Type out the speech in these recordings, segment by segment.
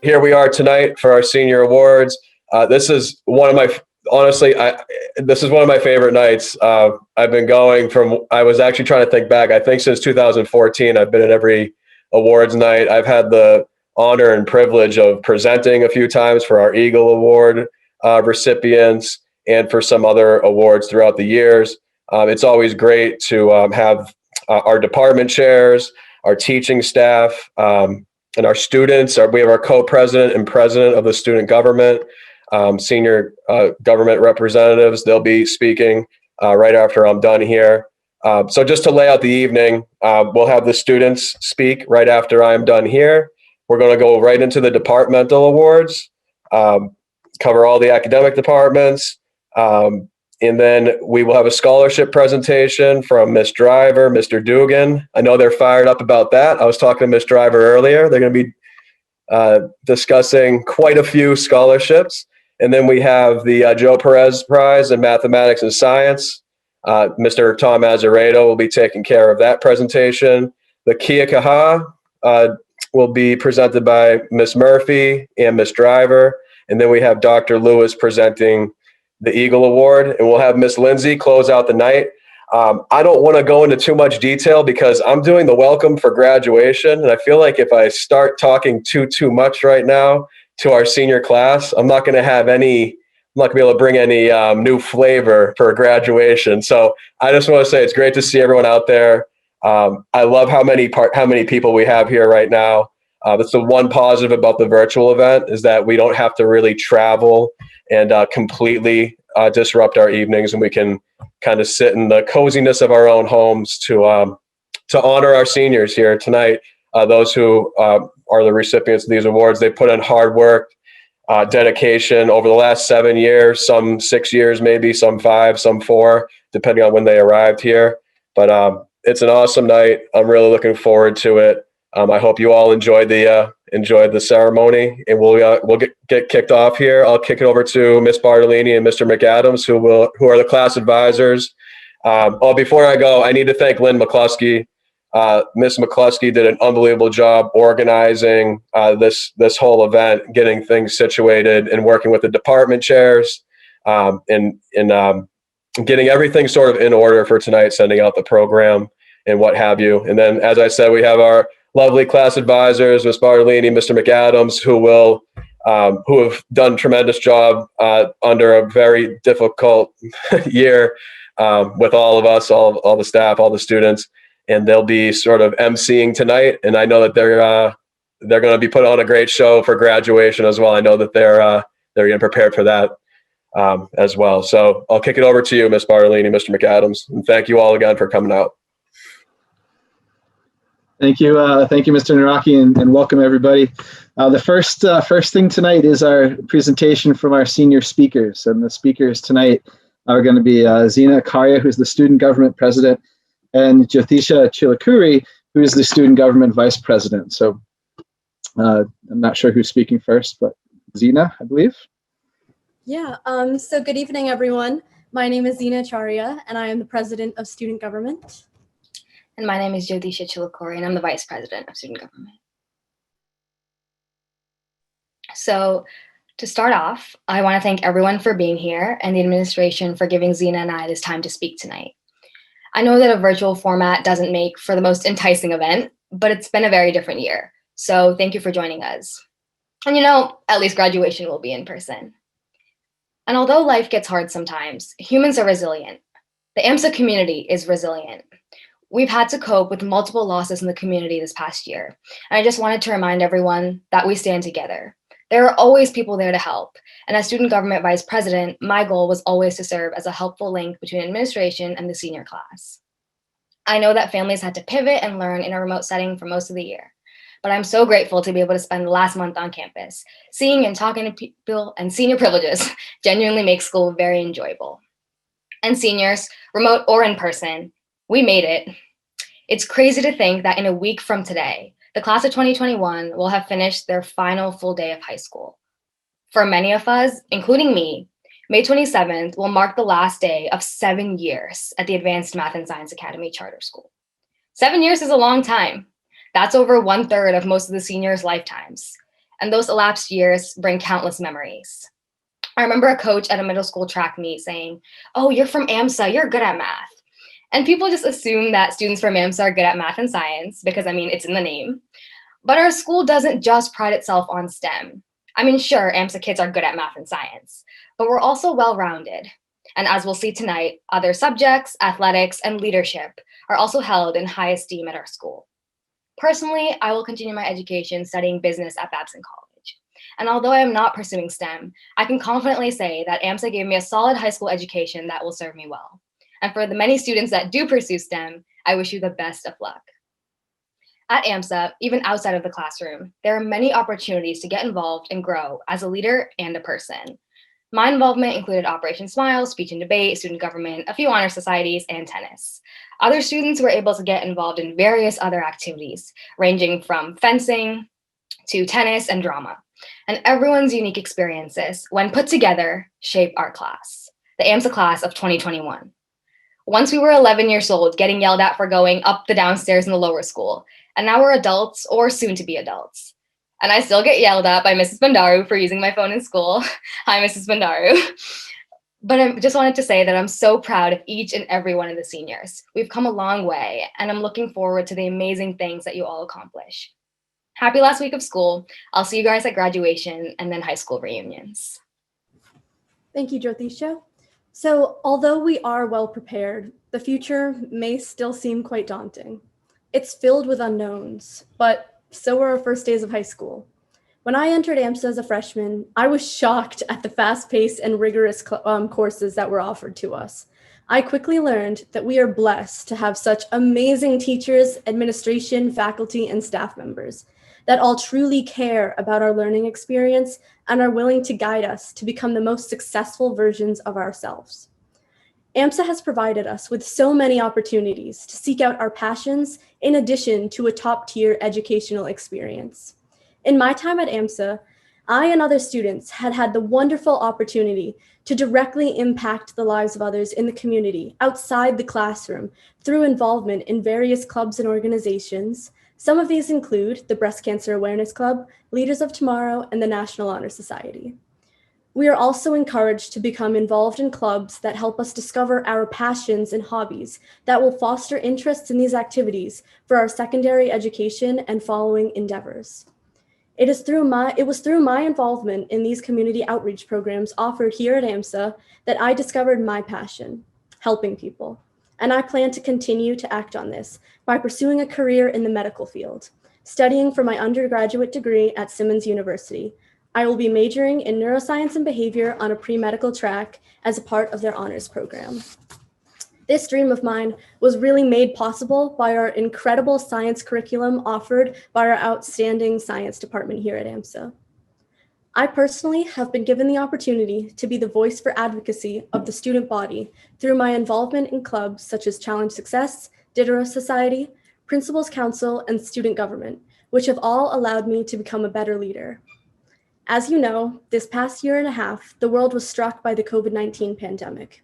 here we are tonight for our senior awards. This is one of my this is one of my favorite nights. I've been going from, I was actually trying to think back. I think since 2014, I've been at every awards night. I've had the honor and privilege of presenting a few times for our Eagle Award recipients and for some other awards throughout the years. It's always great to have our department chairs, our teaching staff, and our students. We have our co-president and president of the student government, senior government representatives. They'll be speaking right after I'm done here. So just to lay out the evening, we'll have the students speak right after I'm done here. We're going to go right into the departmental awards, cover all the academic departments, and then we will have a scholarship presentation from Miss Driver, Mr. Dugan. I know they're fired up about that. I was talking to Miss Driver earlier. They're going to be discussing quite a few scholarships. And then we have the Joe Perez Prize in Mathematics and Science. Mr. Tom Alvarado will be taking care of that presentation. The Kaha will be presented by Miss Murphy and Miss Driver. And then we have Dr. Lewis presenting the Eagle Award, and we'll have Miss Lindsay close out the night. I don't want to go into too much detail because I'm doing the welcome for graduation, and I feel like if I start talking too much right now to our senior class, I'm not going to be able to bring any new flavor for graduation. So I just want to say it's great to see everyone out there. I love how many people we have here right now. That's the one positive about the virtual event, is that we don't have to really travel and completely disrupt our evenings, and we can kind of sit in the coziness of our own homes to honor our seniors here tonight. Those who are the recipients of these awards, they put in hard work, dedication over the last 7 years, some 6 years, maybe some 5, some 4, depending on when they arrived here. But it's an awesome night. I'm really looking forward to it. I hope you all enjoyed the ceremony, and we'll get kicked off here. I'll kick it over to Miss Bartolini and Mr. McAdams, who are the class advisors. Before I go, I need to thank Lynn McCluskey. Miss McCluskey did an unbelievable job organizing this whole event, getting things situated, and working with the department chairs, and getting everything sort of in order for tonight, sending out the program and what have you. And then, as I said, we have our lovely class advisors, Ms. Bartolini, Mr. McAdams, who have done a tremendous job under a very difficult year with all of us, all the staff, all the students, and they'll be sort of emceeing tonight. And I know that they're going to be putting on a great show for graduation as well. I know that they're getting prepared for that as well. So I'll kick it over to you, Ms. Bartolini, Mr. McAdams, and thank you all again for coming out. Thank you, Mr. Naraki, and welcome everybody. The first thing tonight is our presentation from our senior speakers, and the speakers tonight are going to be Zina Karya, who's the student government president, and Tisha Curry, who is the student government vice president. So I'm not sure who's speaking first, but Zina, I believe. Yeah. So good evening, everyone. My name is Zina Charya, and I am the president of student government. And my name is Jyotisha Chilakuri, and I'm the Vice President of Student Government. So to start off, I want to thank everyone for being here and the administration for giving Zina and I this time to speak tonight. I know that a virtual format doesn't make for the most enticing event, but it's been a very different year. So thank you for joining us. And at least graduation will be in person. And although life gets hard sometimes, humans are resilient. The Amsa community is resilient. We've had to cope with multiple losses in the community this past year. And I just wanted to remind everyone that we stand together. There are always people there to help. And as student government vice president, my goal was always to serve as a helpful link between administration and the senior class. I know that families had to pivot and learn in a remote setting for most of the year. But I'm so grateful to be able to spend the last month on campus. Seeing and talking to people and senior privileges genuinely makes school very enjoyable. And seniors, remote or in person, we made it. It's crazy to think that in a week from today, the class of 2021 will have finished their final full day of high school. For many of us, including me, May 27th will mark the last day of 7 years at the Advanced Math and Science Academy Charter School. 7 years is a long time. That's over 1/3 of most of the seniors' lifetimes. and those elapsed years bring countless memories. I remember a coach at a middle school track meet saying, "Oh, you're from Amsa, you're good at math." And people just assume that students from Amsa are good at math and science because, it's in the name. But our school doesn't just pride itself on STEM. Sure, Amsa kids are good at math and science, but we're also well-rounded. And as we'll see tonight, other subjects, athletics, and leadership are also held in high esteem at our school. Personally, I will continue my education studying business at Babson College. And although I am not pursuing STEM, I can confidently say that AMSA gave me a solid high school education that will serve me well. And for the many students that do pursue STEM, I wish you the best of luck. At AMSA, even outside of the classroom, there are many opportunities to get involved and grow as a leader and a person. My involvement included Operation Smile, speech and debate, student government, a few honor societies, and tennis. Other students were able to get involved in various other activities, ranging from fencing to tennis and drama. And everyone's unique experiences, when put together, shape our class, the AMSA class of 2021. Once we were 11 years old, getting yelled at for going up the downstairs in the lower school, and now we're adults or soon to be adults. And I still get yelled at by Mrs. Bandaru for using my phone in school. Hi, Mrs. Bandaru. But I just wanted to say that I'm so proud of each and every one of the seniors. We've come a long way, and I'm looking forward to the amazing things that you all accomplish. Happy last week of school. I'll see you guys at graduation and then high school reunions. Thank you, Jyotisha. So although we are well prepared, the future may still seem quite daunting. It's filled with unknowns, but so were our first days of high school. When I entered AMSA as a freshman, I was shocked at the fast-paced and rigorous courses that were offered to us. I quickly learned that we are blessed to have such amazing teachers, administration, faculty, and staff members that all truly care about our learning experience and are willing to guide us to become the most successful versions of ourselves. AMSA has provided us with so many opportunities to seek out our passions in addition to a top-tier educational experience. In my time at AMSA, I and other students had the wonderful opportunity to directly impact the lives of others in the community outside the classroom through involvement in various clubs and organizations. Some of these include the Breast Cancer Awareness Club, Leaders of Tomorrow, and the National Honor Society. We are also encouraged to become involved in clubs that help us discover our passions and hobbies that will foster interests in these activities for our secondary education and following endeavors. It was through my involvement in these community outreach programs offered here at AMSA that I discovered my passion, helping people. And I plan to continue to act on this by pursuing a career in the medical field, studying for my undergraduate degree at Simmons University. I will be majoring in neuroscience and behavior on a pre-medical track as a part of their honors program. This dream of mine was really made possible by our incredible science curriculum offered by our outstanding science department here at AMSA. I personally have been given the opportunity to be the voice for advocacy of the student body through my involvement in clubs such as Challenge Success, Diderot Society, Principals Council, and Student Government, which have all allowed me to become a better leader. As you know, this past year and a half, the world was struck by the COVID-19 pandemic.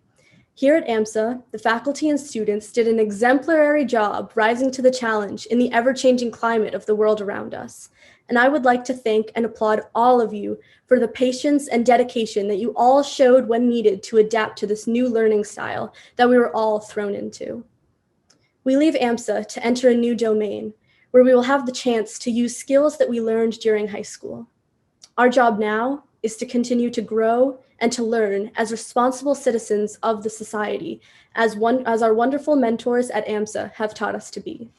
Here at AMSA, the faculty and students did an exemplary job rising to the challenge in the ever-changing climate of the world around us. And I would like to thank and applaud all of you for the patience and dedication that you all showed when needed to adapt to this new learning style that we were all thrown into. We leave AMSA to enter a new domain where we will have the chance to use skills that we learned during high school. Our job now is to continue to grow and to learn as responsible citizens of the society, as our wonderful mentors at AMSA have taught us to be.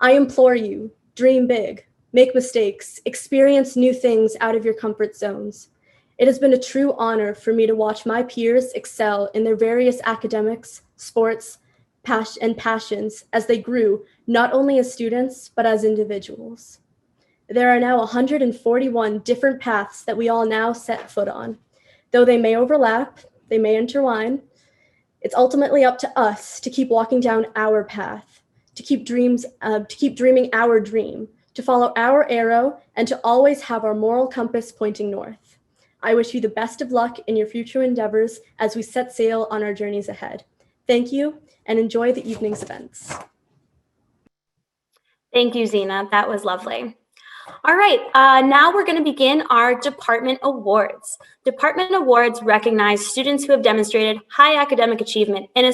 I implore you, dream big, make mistakes, experience new things out of your comfort zones. It has been a true honor for me to watch my peers excel in their various academics, sports, and passions as they grew, not only as students, but as individuals. There are now 141 different paths that we all now set foot on. Though they may overlap, they may intertwine, it's ultimately up to us to keep walking down our path, to keep dreaming our dream, to follow our arrow, and to always have our moral compass pointing north. I wish you the best of luck in your future endeavors as we set sail on our journeys ahead. Thank you, and enjoy the evening's events. Thank you, Zena. That was lovely. All right, now we're going to begin our department awards. Department awards recognize students who have demonstrated high academic achievement in a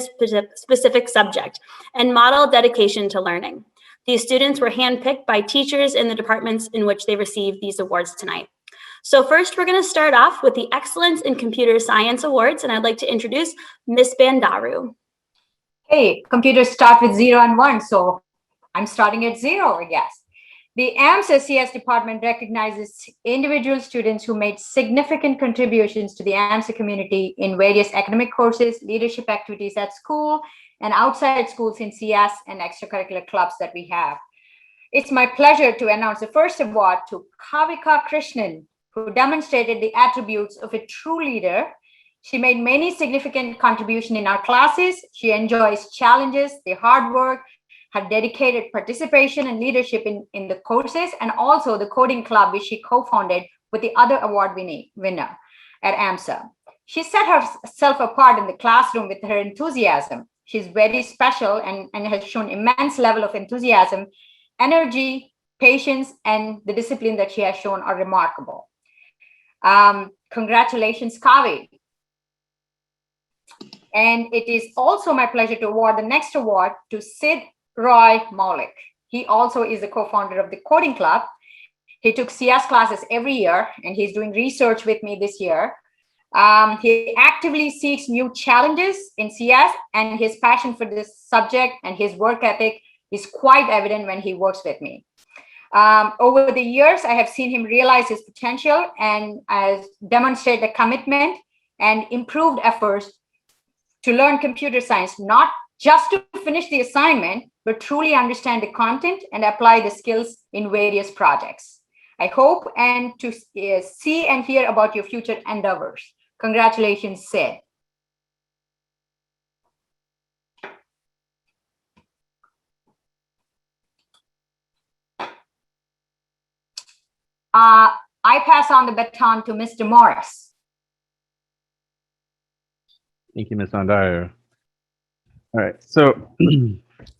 specific subject and model dedication to learning. These students were handpicked by teachers in the departments in which they received these awards tonight. So first, we're going to start off with the Excellence in Computer Science Awards, and I'd like to introduce Miss Bandaru. Hey, computers start with 0 and 1, so I'm starting at 0, I guess. The Amsa CS department recognizes individual students who made significant contributions to the Amsa community in various academic courses, leadership activities at school, and outside schools in CS and extracurricular clubs that we have. It's my pleasure to announce the first award to Kavika Krishnan, who demonstrated the attributes of a true leader. She made many significant contributions in our classes. She enjoys challenges, the hard work, her dedicated participation and leadership in the courses, and also the coding club, which she co-founded with the other award winner at AMSA. She set herself apart in the classroom with her enthusiasm. She's very special and has shown immense level of enthusiasm, energy, patience, and the discipline that she has shown are remarkable. Congratulations, Kavi. And it is also my pleasure to award the next award to Sid Roy Molek. He also is the co-founder of the Coding Club. He took CS classes every year, and he's doing research with me this year. He actively seeks new challenges in CS, and his passion for this subject and his work ethic is quite evident when he works with me. Over the years, I have seen him realize his potential and demonstrate the commitment and improved efforts to learn computer science, not just to finish the assignment, but truly understand the content and apply the skills in various projects. I hope and to see and hear about your future endeavors. Congratulations, Sid. I pass on the baton to Mr. Morris. Thank you, Ms. Bandaru. All right, so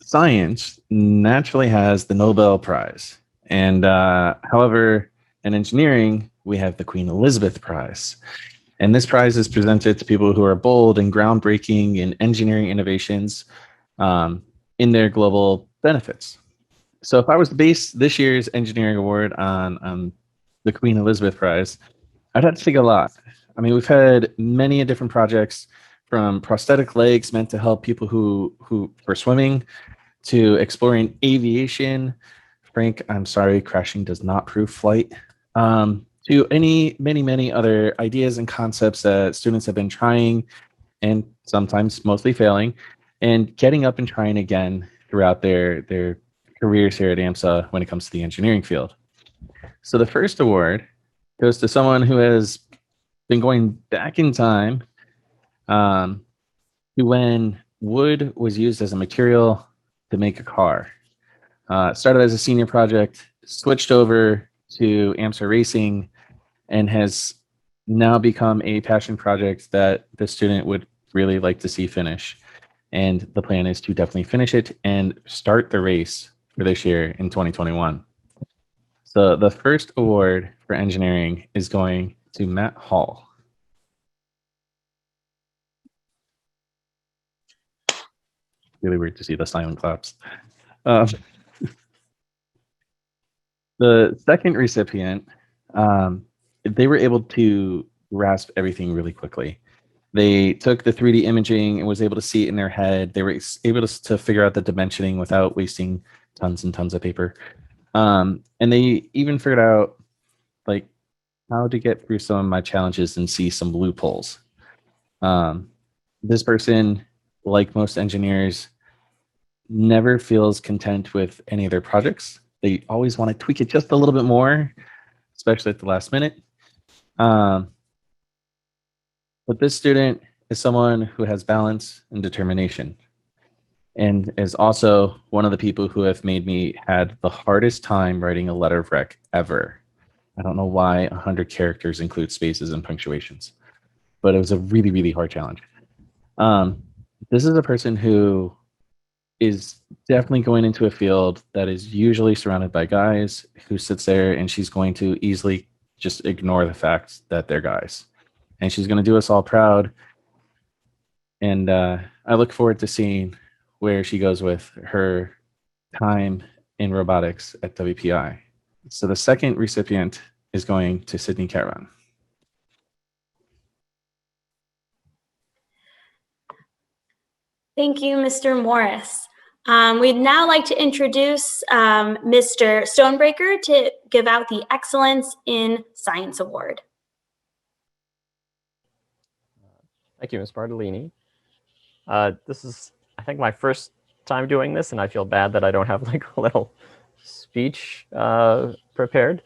science naturally has the Nobel Prize. And however, in engineering, we have the Queen Elizabeth Prize. And this prize is presented to people who are bold and groundbreaking in engineering innovations in their global benefits. So if I was to base this year's engineering award on the Queen Elizabeth Prize, I'd have to think a lot. I mean, we've had many different projects, from prosthetic legs meant to help people who for swimming, to exploring aviation. Frank, I'm sorry, crashing does not prove flight. To many other ideas and concepts that students have been trying and sometimes mostly failing, and getting up and trying again throughout their careers here at AMSA when it comes to the engineering field. So the first award goes to someone who has been going back in time to when wood was used as a material to make a car. Started as a senior project, switched over to AMSA Racing, and has now become a passion project that the student would really like to see finish. And the plan is to definitely finish it and start the race for this year in 2021. So the first award for engineering is going to Matt Hall. Really weird to see the silent claps. The second recipient, they were able to grasp everything really quickly. They took the 3D imaging and was able to see it in their head. They were able to figure out the dimensioning without wasting tons and tons of paper. And they even figured out like how to get through some of my challenges and see some loopholes. This person, like most engineers, never feels content with any of their projects. They always want to tweak it just a little bit more, especially at the last minute. But this student is someone who has balance and determination, and is also one of the people who have made me had the hardest time writing a letter of rec ever. I don't know why 100 characters include spaces and punctuations, but it was a really hard challenge. This is a person who is definitely going into a field that is usually surrounded by guys, who sits there and she's going to easily just ignore the fact that they're guys. And she's going to do us all proud. And I look forward to seeing where she goes with her time in robotics at WPI. So the second recipient is going to Sydney Caravan. Thank you, Mr. Morris. We'd now like to introduce Mr. Stonebreaker to give out the Excellence in Science Award. Thank you, Ms. Bartolini. This is, I think, my first time doing this, and I feel bad that I don't have like a little speech prepared.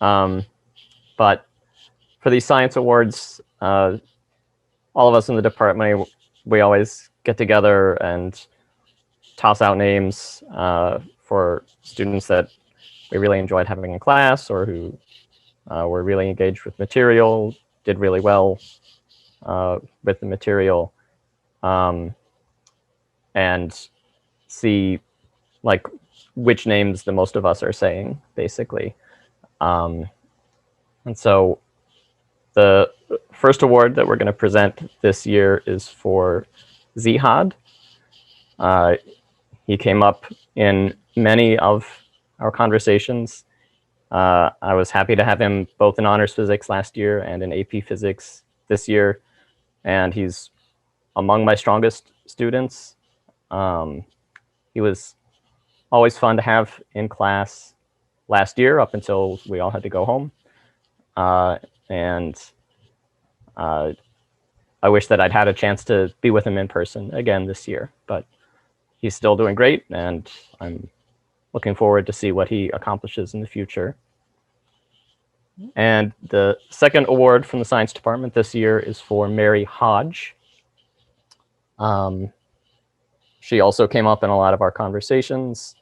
But for these science awards, all of us in the department, we always get together and toss out names for students that we really enjoyed having in class, or who were really engaged with material, did really well with the material, and see like which names the most of us are saying, basically. And so the first award that we're going to present this year is for Zihad. He came up in many of our conversations. I was happy to have him both in honors physics last year and in AP physics this year. And he's among my strongest students. He was always fun to have in class last year up until we all had to go home. And I wish that I'd had a chance to be with him in person again this year, but he's still doing great, and I'm looking forward to see what he accomplishes in the future. And the second award from the science department this year is for Mary Hodge. She also came up in a lot of our conversations.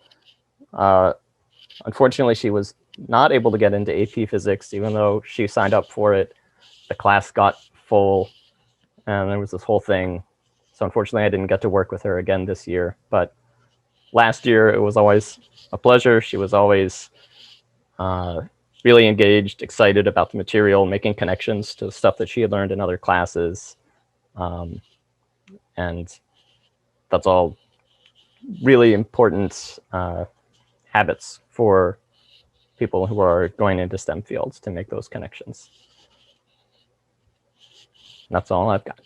Unfortunately, she was not able to get into AP physics, even though she signed up for it. The class got full, and there was this whole thing. So unfortunately, I didn't get to work with her again this year. But last year, it was always a pleasure. She was always really engaged, excited about the material, making connections to stuff that she had learned in other classes. And that's all really important habits for people who are going into STEM fields, to make those connections. That's all I've got.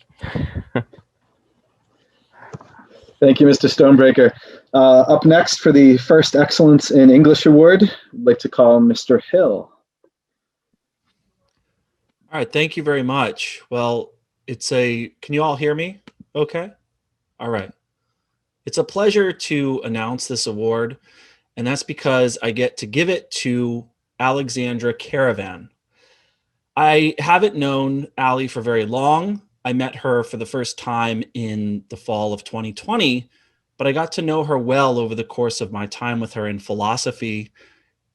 Thank you, Mr. Stonebreaker. Up next for the first Excellence in English Award, I'd like to call Mr. Hill. All right, thank you very much. Well, can you all hear me okay? All right. It's a pleasure to announce this award, and that's because I get to give it to Alexandra Caravan. I haven't known Allie for very long. I met her for the first time in the fall of 2020, but I got to know her well over the course of my time with her in philosophy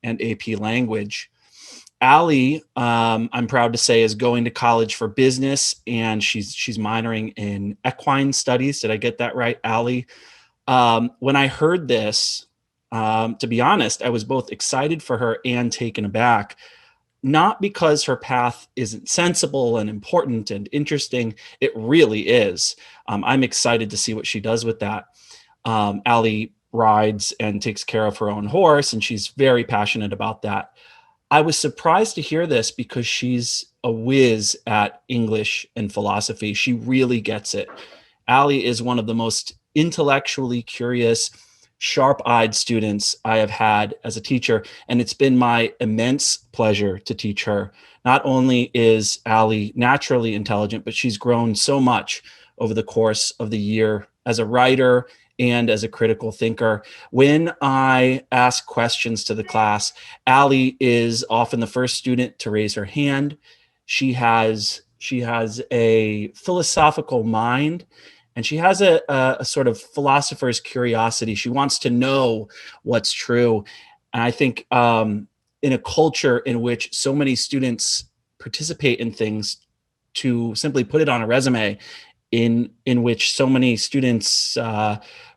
and AP language. Allie, I'm proud to say, is going to college for business, and she's minoring in equine studies. Did I get that right, Allie? When I heard this, to be honest, I was both excited for her and taken aback. Not because her path isn't sensible and important and interesting. It really is. I'm excited to see what she does with that. Allie rides and takes care of her own horse, and she's very passionate about that. I was surprised to hear this because she's a whiz at English and philosophy. She really gets it. Allie is one of the most intellectually curious, sharp-eyed students I have had as a teacher, and it's been my immense pleasure to teach her. Not only is Allie naturally intelligent, but she's grown so much over the course of the year as a writer and as a critical thinker. When I ask questions to the class, Allie is often the first student to raise her hand. She has a philosophical mind, and she has a sort of philosopher's curiosity. She wants to know what's true. And I think in a culture in which so many students participate in things to simply put it on a resume, in which so many students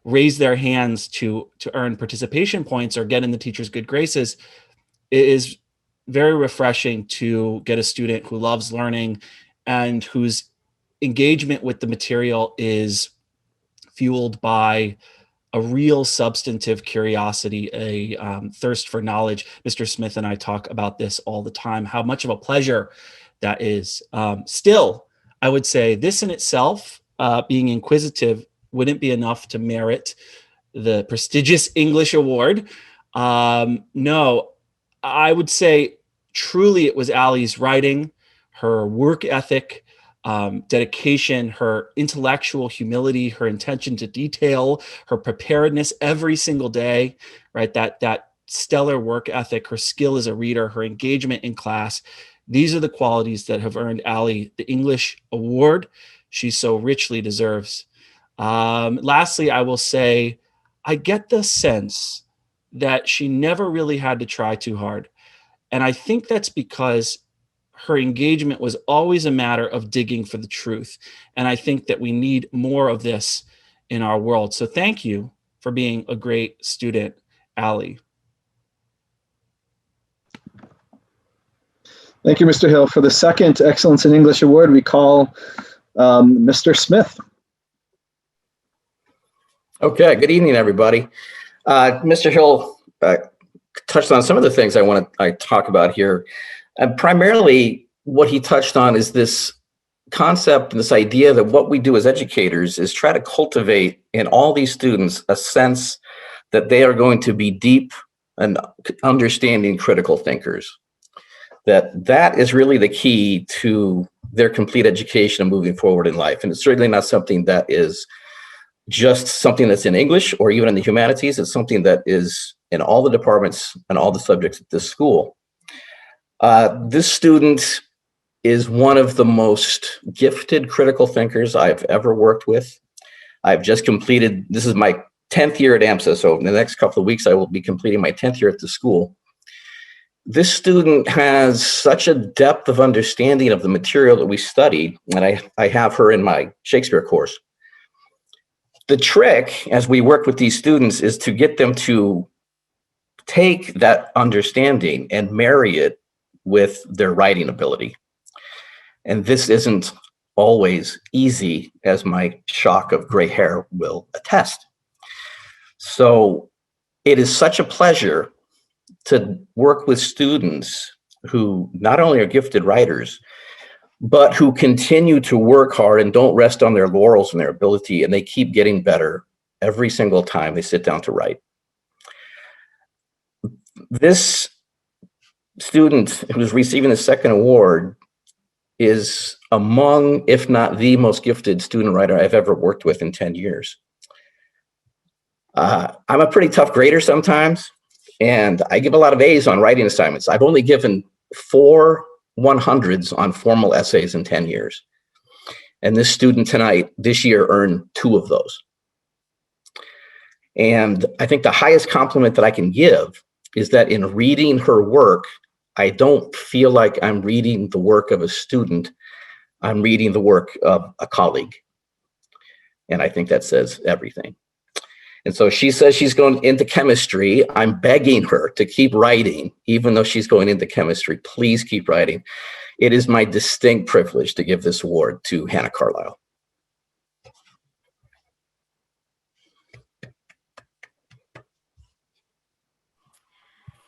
raise their hands to earn participation points or get in the teacher's good graces, it is very refreshing to get a student who loves learning and whose engagement with the material is fueled by a real substantive curiosity, a thirst for knowledge. Mr. Smith and I talk about this all the time, how much of a pleasure that is. Still, I would say this in itself, being inquisitive, wouldn't be enough to merit the prestigious English award. No, I would say truly it was Allie's writing, her work ethic, dedication, her intellectual humility, her attention to detail, her preparedness every single day, right? That stellar work ethic, her skill as a reader, her engagement in class. These are the qualities that have earned Allie the English award she so richly deserves. Lastly, I will say, I get the sense that she never really had to try too hard. And I think that's because her engagement was always a matter of digging for the truth. And I think that we need more of this in our world. So thank you for being a great student, Allie. Thank you, Mr. Hill. For the second Excellence in English Award, we call Mr. Smith. Okay, good evening, everybody. Mr. Hill touched on some of the things I talk about here. And primarily what he touched on is this concept and this idea that what we do as educators is try to cultivate in all these students a sense that they are going to be deep and understanding critical thinkers. That is really the key to their complete education and moving forward in life. And it's certainly not something that is just something that's in English or even in the humanities. It's something that is in all the departments and all the subjects at this school. This student is one of the most gifted critical thinkers I've ever worked with. I've just completed, this is my 10th year at Amsa, so in the next couple of weeks I will be completing my 10th year at the school. This student has such a depth of understanding of the material that we study, and I have her in my Shakespeare course. The trick, as we work with these students, is to get them to take that understanding and marry it with their writing ability. And this isn't always easy, as my shock of gray hair will attest. So it is such a pleasure to work with students who not only are gifted writers, but who continue to work hard and don't rest on their laurels and their ability, and they keep getting better every single time they sit down to write. This student who's receiving the second award is among, if not the most gifted student writer I've ever worked with in 10 years. I'm a pretty tough grader sometimes, and I give a lot of A's on writing assignments. I've only given 4 100s on formal essays in 10 years. And this student tonight, this year, earned 2 of those. And I think the highest compliment that I can give is that in reading her work, I don't feel like I'm reading the work of a student. I'm reading the work of a colleague. And I think that says everything. And so she says she's going into chemistry. I'm begging her to keep writing, even though she's going into chemistry. Please keep writing. It is my distinct privilege to give this award to Hannah Carlisle.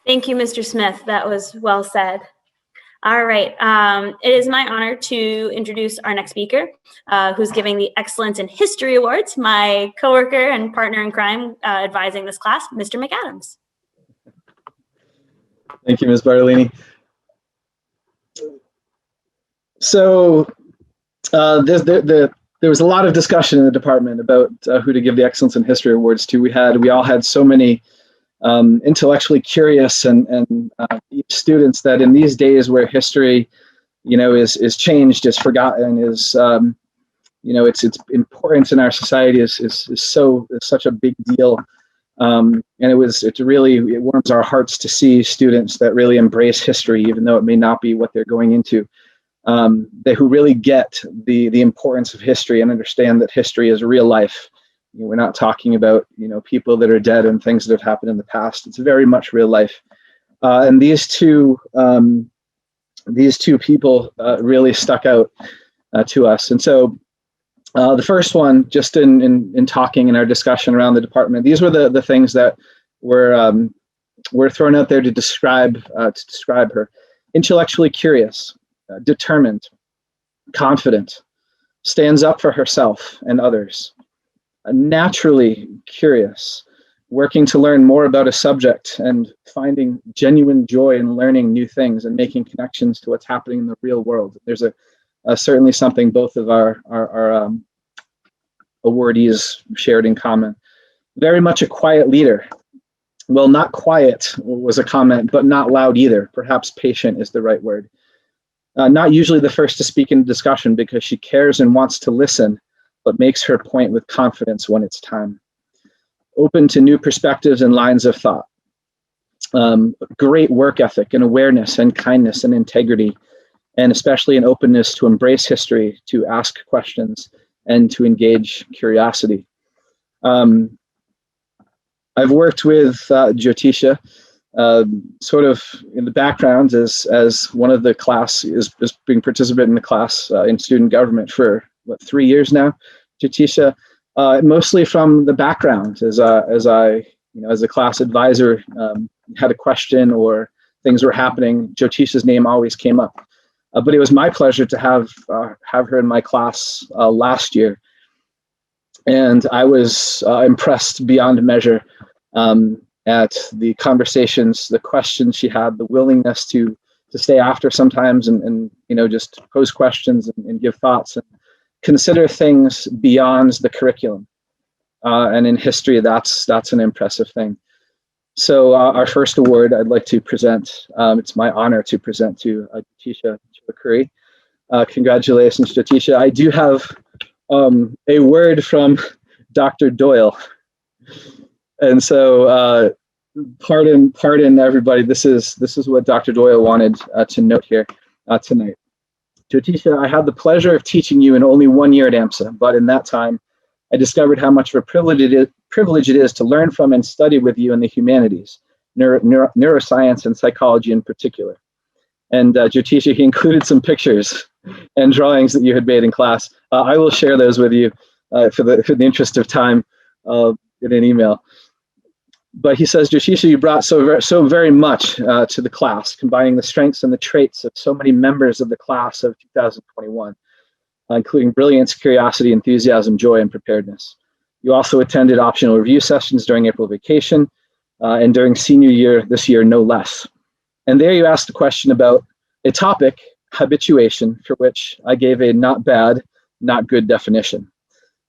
Thank you, Mr. Smith. That was well said. All right. It is my honor to introduce our next speaker, who's giving the Excellence in History Awards, my coworker and partner in crime advising this class, Mr. McAdams. Thank you, Ms. Bartolini. So there was a lot of discussion in the department about who to give the Excellence in History Awards to. We all had so many intellectually curious and students that in these days where history, is changed, is forgotten, is its importance in our society is such a big deal. And it warms our hearts to see students that really embrace history, even though it may not be what they're going into. Who really get the importance of history and understand that history is real life, We're not talking about, people that are dead and things that have happened in the past. It's very much real life. And these two people really stuck out to us. And so the first one, just in talking in our discussion around the department, these were the things that were thrown out there to describe her. Intellectually curious, determined, confident, stands up for herself and others, naturally curious, working to learn more about a subject and finding genuine joy in learning new things and making connections to what's happening in the real world. There's certainly something both of our awardees shared in common. Very much a quiet leader. Well, not quiet was a comment, but not loud either. Perhaps patient is the right word. Not usually the first to speak in discussion because she cares and wants to listen, but makes her point with confidence when it's time. Open to new perspectives and lines of thought. Great work ethic and awareness and kindness and integrity, and especially an openness to embrace history, to ask questions, and to engage curiosity. I've worked with Tisha sort of in the background as one of the class, is being participant in the class in student government for 3 years now. Tisha, mostly from the background as a class advisor, had a question or things were happening, Tisha's name always came up. But it was my pleasure to have her in my class last year. And I was impressed beyond measure at the conversations, the questions she had, the willingness to stay after sometimes and just pose questions and give thoughts and consider things beyond the curriculum. And in history, that's an impressive thing. So our first award I'd like to present, it's my honor to present to Tisha Curry. Congratulations, Tisha. I do have a word from Dr. Doyle. And so pardon everybody, this is what Dr. Doyle wanted to note here tonight. Tisha, I had the pleasure of teaching you in only 1 year at Amsa, but in that time, I discovered how much of a privilege it is to learn from and study with you in the humanities, neuroscience and psychology in particular. And Tisha, he included some pictures and drawings that you had made in class. I will share those with you for the interest of time in an email. But he says, Tisha, you brought so very much to the class, combining the strengths and the traits of so many members of the class of 2021, including brilliance, curiosity, enthusiasm, joy, and preparedness. You also attended optional review sessions during April vacation and during senior year this year, no less. And there you asked a question about a topic, habituation, for which I gave a not bad, not good definition.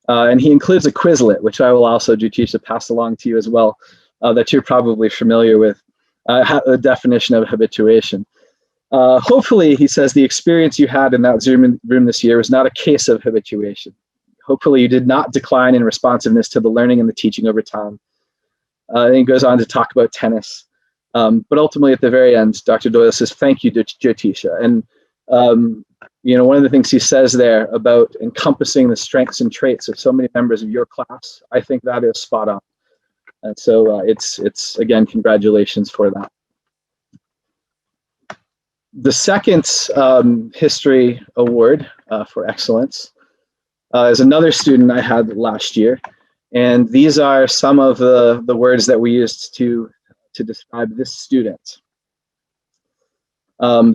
And he includes a Quizlet, which I will also, Tisha, pass along to you as well, that you're probably familiar with, a definition of habituation. Hopefully, he says, the experience you had in that Zoom room this year was not a case of habituation. Hopefully, you did not decline in responsiveness to the learning and the teaching over time. And he goes on to talk about tennis. But ultimately, at the very end, Dr. Doyle says, thank you, Tisha. And one of the things he says there about encompassing the strengths and traits of so many members of your class, I think that is spot on. And so it's again, congratulations for that. The second history award for excellence is another student I had last year. And these are some of the words that we used to describe this student.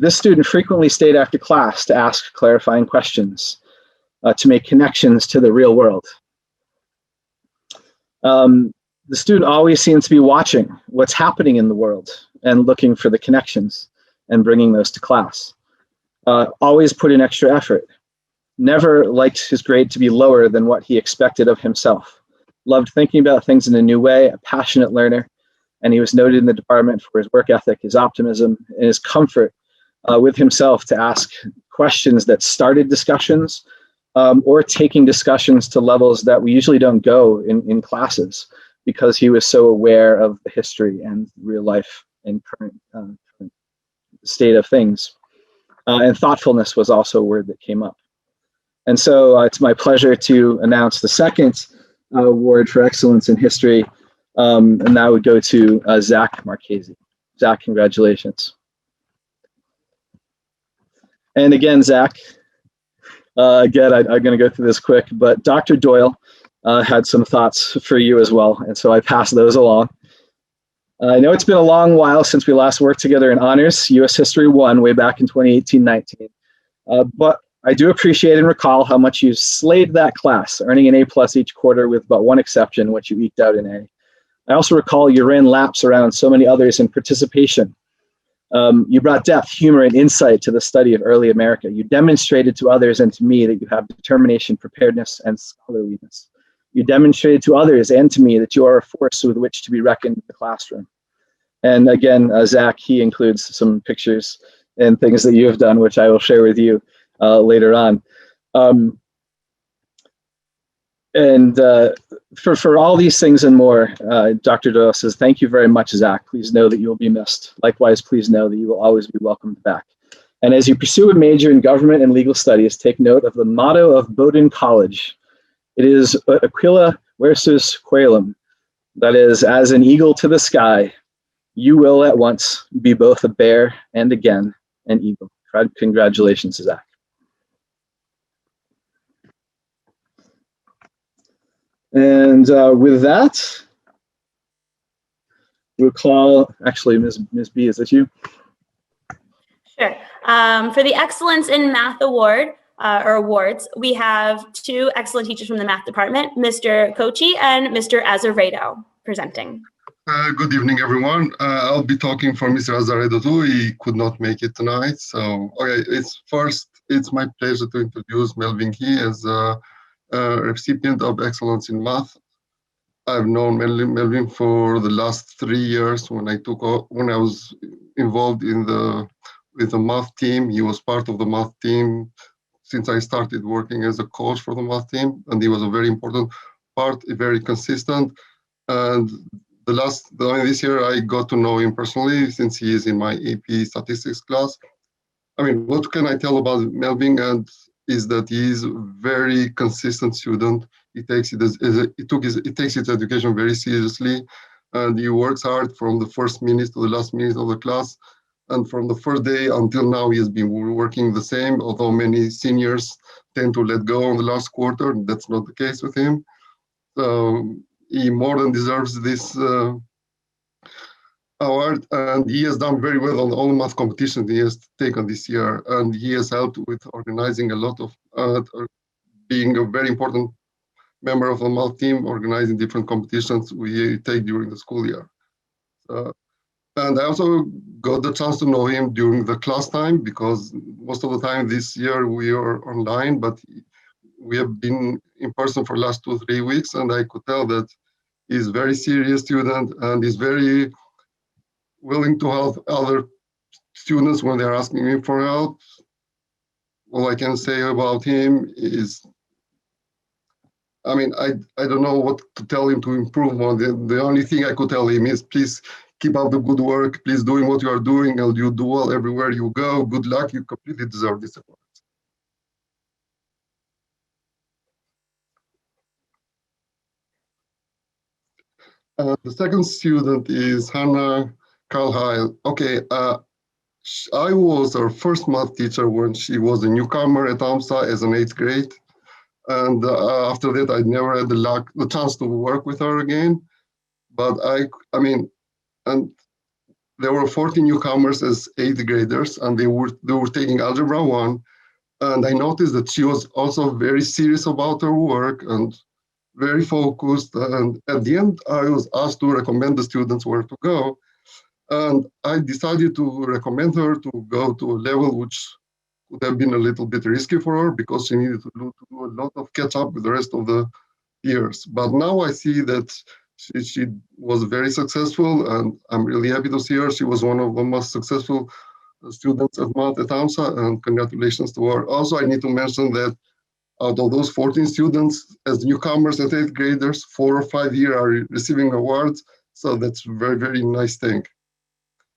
This student frequently stayed after class to ask clarifying questions, to make connections to the real world. The student always seems to be watching what's happening in the world and looking for the connections and bringing those to class. Always put in extra effort. Never liked his grade to be lower than what he expected of himself. Loved thinking about things in a new way, a passionate learner, and he was noted in the department for his work ethic, his optimism, and his comfort with himself to ask questions that started discussions or taking discussions to levels that we usually don't go in classes, because he was so aware of the history and real life and current state of things. And thoughtfulness was also a word that came up. And so it's my pleasure to announce the second Award for Excellence in History, and that would go to Zach Marchese. Zach, congratulations. And again, Zach, again, I'm going to go through this quick, but Dr. Doyle had some thoughts for you as well, and so I pass those along. I know it's been a long while since we last worked together in honors, U.S. History 1, way back in 2018-19, but I do appreciate and recall how much you slayed that class, earning an A+ each quarter with but one exception, which you eked out an A. I also recall you ran laps around so many others in participation. You brought depth, humor, and insight to the study of early America. You demonstrated to others and to me that you have determination, preparedness, and scholarliness. You demonstrated to others and to me that you are a force with which to be reckoned in the classroom. And again, Zach, he includes some pictures and things that you have done, which I will share with you later on. For all these things and more, Dr. Doyle says, thank you very much, Zach. Please know that you will be missed. Likewise, please know that you will always be welcomed back. And as you pursue a major in government and legal studies, take note of the motto of Bowdoin College. It is Aquila versus Coelum. That is, as an eagle to the sky, you will at once be both a bear and again an eagle. Congratulations, Zach. And with that, we'll call, actually, Ms. B, is that you? Sure. For the Excellence in Math Award, or awards, we have two excellent teachers from the math department, Mr. Kochi and Mr. Alvarado, presenting. Good evening, everyone. I'll be talking for Mr. Alvarado too. He could not make it tonight. So, okay, it's my pleasure to introduce Melvin Key as a recipient of Excellence in Math. I've known Melvin for the last 3 years. When I was involved with the math team, he was part of the math team since I started working as a coach for the math team, and he was a very important part, very consistent. And this year I got to know him personally since he is in my AP statistics class. I mean, what can I tell about Melvin? And is that he is a very consistent student. He takes his education very seriously, and he works hard from the first minute to the last minute of the class. And from the first day until now, he has been working the same, although many seniors tend to let go on the last quarter. That's not the case with him. So he more than deserves this award, and he has done very well on all the math competitions he has taken this year, and he has helped with organizing a lot of, being a very important member of the math team, organizing different competitions we take during the school year. And I also got the chance to know him during the class time, because most of the time this year we are online, but we have been in person for the last 2-3 weeks, and I could tell that he's a very serious student and he's very willing to help other students when they're asking him for help. All I can say about him is, I mean, I don't know what to tell him to improve on. The only thing I could tell him is, please keep up the good work. Please doing what you are doing, and you do well everywhere you go. Good luck. You completely deserve this award. The second student is Hannah Carlyle. Okay, I was her first math teacher when she was a newcomer at Amsa as an 8th grade. And after that, I never had the chance to work with her again. But I mean, and there were 40 newcomers as 8th graders, and they were taking Algebra 1. And I noticed that she was also very serious about her work and very focused. And at the end, I was asked to recommend the students where to go. And I decided to recommend her to go to a level which would have been a little bit risky for her, because she needed to do a lot of catch up with the rest of the peers. But now I see that she was very successful, and I'm really happy to see her. She was one of the most successful students at math at AMSA, and congratulations to her. Also, I need to mention that out of those 14 students, as newcomers and 8th graders, 4 or 5 here are receiving awards. So that's a very, very nice thing.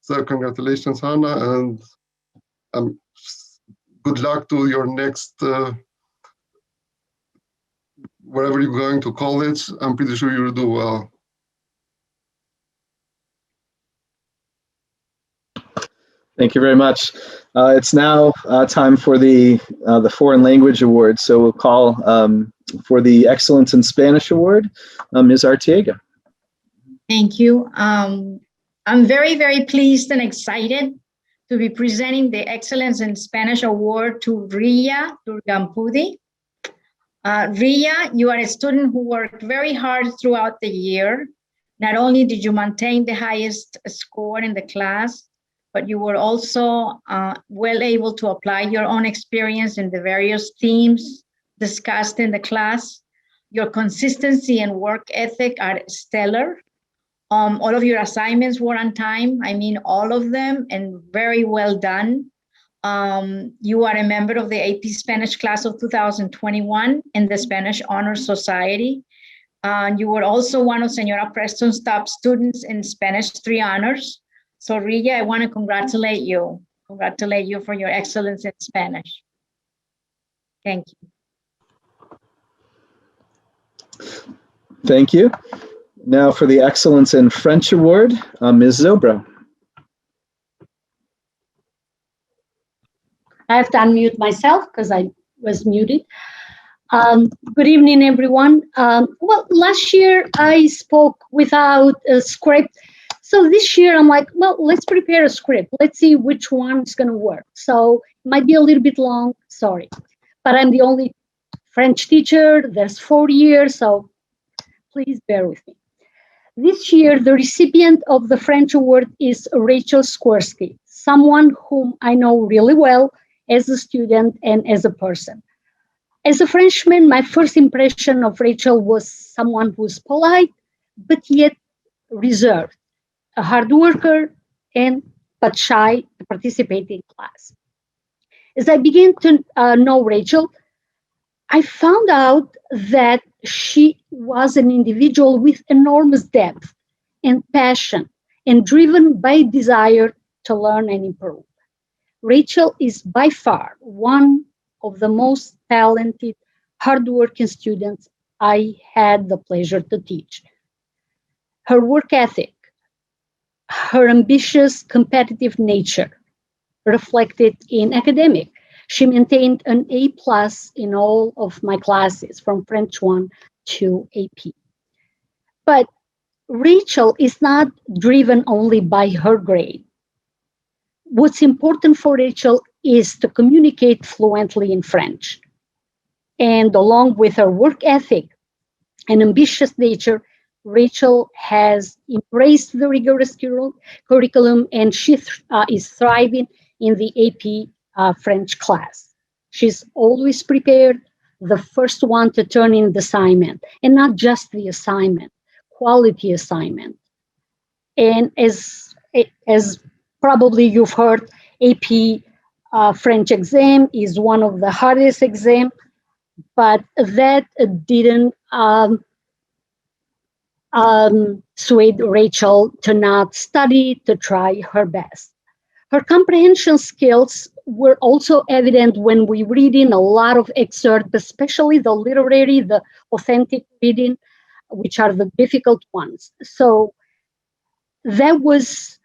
So congratulations, Hannah, and good luck to your next wherever you're going to college, I'm pretty sure you'll do well. Thank you very much. It's now time for the Foreign Language Award. So we'll call for the Excellence in Spanish Award, Ms. Arteaga. Thank you. I'm very, very pleased and excited to be presenting the Excellence in Spanish Award to Riya Durgampudi. Riya, you are a student who worked very hard throughout the year. Not only did you maintain the highest score in the class, but you were also well able to apply your own experience in the various themes discussed in the class. Your consistency and work ethic are stellar. All of your assignments were on time. I mean, all of them, and very well done. You are a member of the AP Spanish class of 2021 in the Spanish Honors Society. You were also one of Senora Preston's top students in Spanish 3 honors. So Riya, I want to congratulate you for your excellence in Spanish. Thank you. Thank you. Now for the Excellence in French Award, Ms. Zobro. I have to unmute myself because I was muted. Good evening, everyone. Well, last year I spoke without a script. So this year I'm like, well, let's prepare a script. Let's see which one is going to work. So it might be a little bit long, sorry. But I'm the only French teacher. There's 4 years, so please bear with me. This year, the recipient of the French Award is Rachel Skwersky, someone whom I know really well as a student and as a person. As a Frenchman, my first impression of Rachel was someone who's polite, but yet reserved, a hard worker, but shy to participate in class. As I began to know Rachel, I found out that she was an individual with enormous depth and passion and driven by desire to learn and improve. Rachel is by far one of the most talented, hardworking students I had the pleasure to teach. Her work ethic, her ambitious, competitive nature reflected in academic. She maintained an A+ in all of my classes, from French 1 to AP. But Rachel is not driven only by her grade. What's important for Rachel is to communicate fluently in French. And along with her work ethic and ambitious nature, Rachel has embraced the rigorous curriculum, and she is thriving in the AP French class. She's always prepared, the first one to turn in the assignment, and not just the assignment, quality assignment. And as probably you've heard, AP French exam is one of the hardest exams, but that didn't sway Rachel to not study, to try her best. Her comprehension skills were also evident when we read in a lot of excerpts, especially the literary, the authentic reading, which are the difficult ones. So that was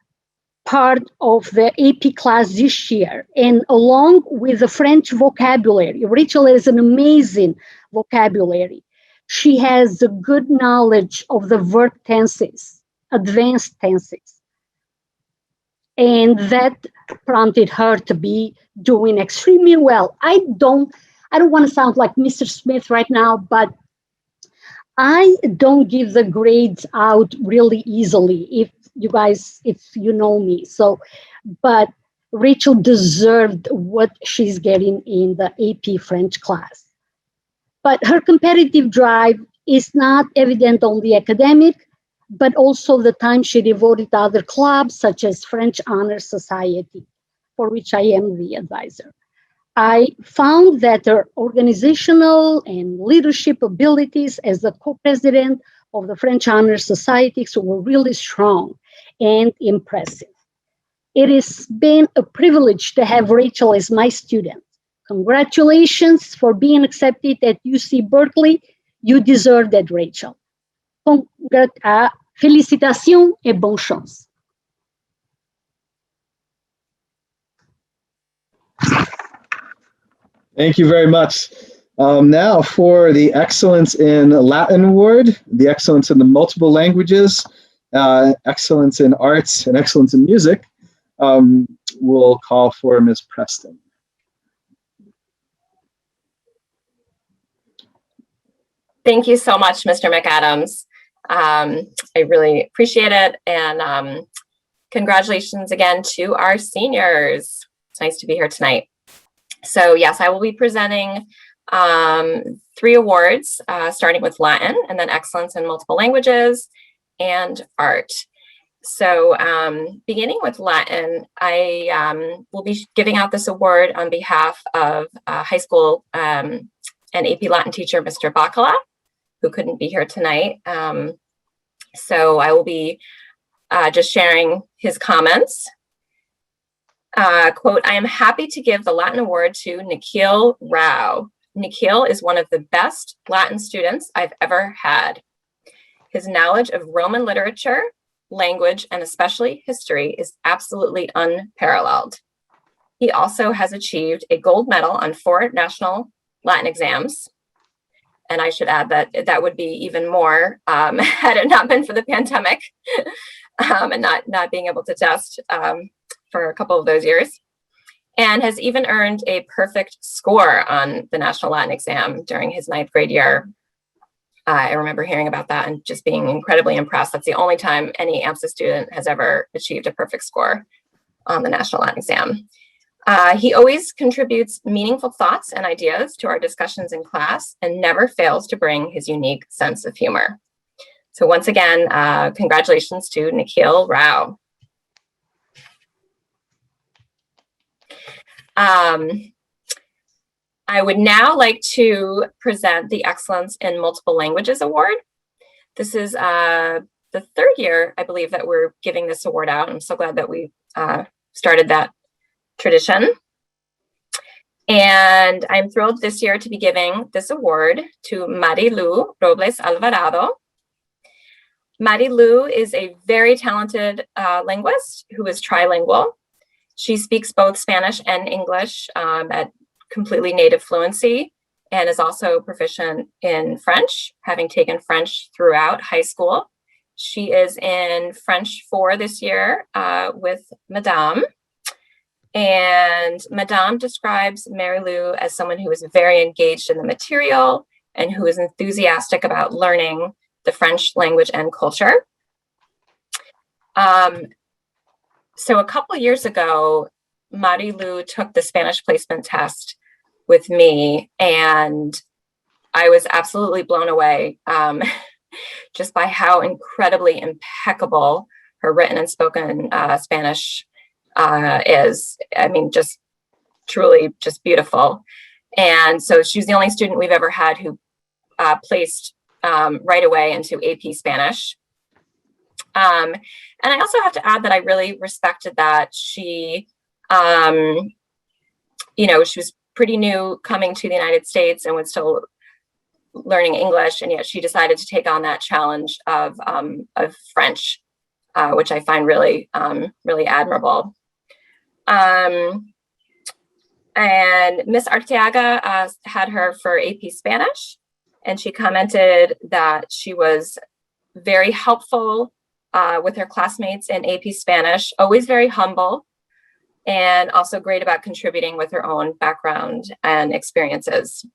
part of the AP class this year. And along with the French vocabulary, Rachel has an amazing vocabulary. She has a good knowledge of the verb tenses, advanced tenses. And that prompted her to be doing extremely well. I don't want to sound like Mr. Smith right now, but I don't give the grades out really easily, if you know me. So, but Rachel deserved what she's getting in the AP French class. But her competitive drive is not evident on the academic, but also the time she devoted to other clubs, such as French Honors Society, for which I am the advisor. I found that her organizational and leadership abilities as the co-president of the French Honors Society were really strong and impressive. It has been a privilege to have Rachel as my student. Congratulations for being accepted at UC Berkeley. You deserve that, Rachel. Félicitations et bonne chance. Thank you very much. Now for the Excellence in Latin Award, the Excellence in the Multiple Languages, Excellence in Arts, and Excellence in Music, we'll call for Ms. Preston. Thank you so much, Mr. McAdams. I really appreciate it. And congratulations again to our seniors. It's nice to be here tonight. So yes, I will be presenting 3 awards, starting with Latin and then Excellence in Multiple Languages and Art. So beginning with Latin, I will be giving out this award on behalf of high school and AP Latin teacher, Mr. Bacala, who couldn't be here tonight. So I will be just sharing his comments. Quote, I am happy to give the Latin award to Nikhil Rao. Nikhil is one of the best Latin students I've ever had. His knowledge of Roman literature, language, and especially history is absolutely unparalleled. He also has achieved a gold medal on 4 national Latin exams. And I should add that that would be even more had it not been for the pandemic and not being able to test for a couple of those years, and has even earned a perfect score on the National Latin exam during his 9th grade year. I remember hearing about that and just being incredibly impressed. That's the only time any Amsa student has ever achieved a perfect score on the National Latin exam. He always contributes meaningful thoughts and ideas to our discussions in class and never fails to bring his unique sense of humor. So once again, congratulations to Nikhil Rao. I would now like to present the Excellence in Multiple Languages Award. This is the 3rd year, I believe, that we're giving this award out. I'm so glad that we started that tradition. And I'm thrilled this year to be giving this award to Marilu Robles Alvarado. Marilu is a very talented linguist who is trilingual. She speaks both Spanish and English at completely native fluency and is also proficient in French, having taken French throughout high school. She is in French 4 this year with Madame. And Madame describes Marilu as someone who is very engaged in the material and who is enthusiastic about learning the French language and culture. So a couple of years ago, Marilu took the Spanish placement test with me, and I was absolutely blown away just by how incredibly impeccable her written and spoken Spanish is. I mean, just truly just beautiful. And so she's the only student we've ever had who placed right away into AP Spanish. And I also have to add that I really respected that she, she was pretty new coming to the United States and was still learning English, and yet she decided to take on that challenge of French, which I find really, really admirable. And Miss Arteaga had her for AP Spanish, and she commented that she was very helpful with her classmates in AP Spanish, always very humble, and also great about contributing with her own background and experiences.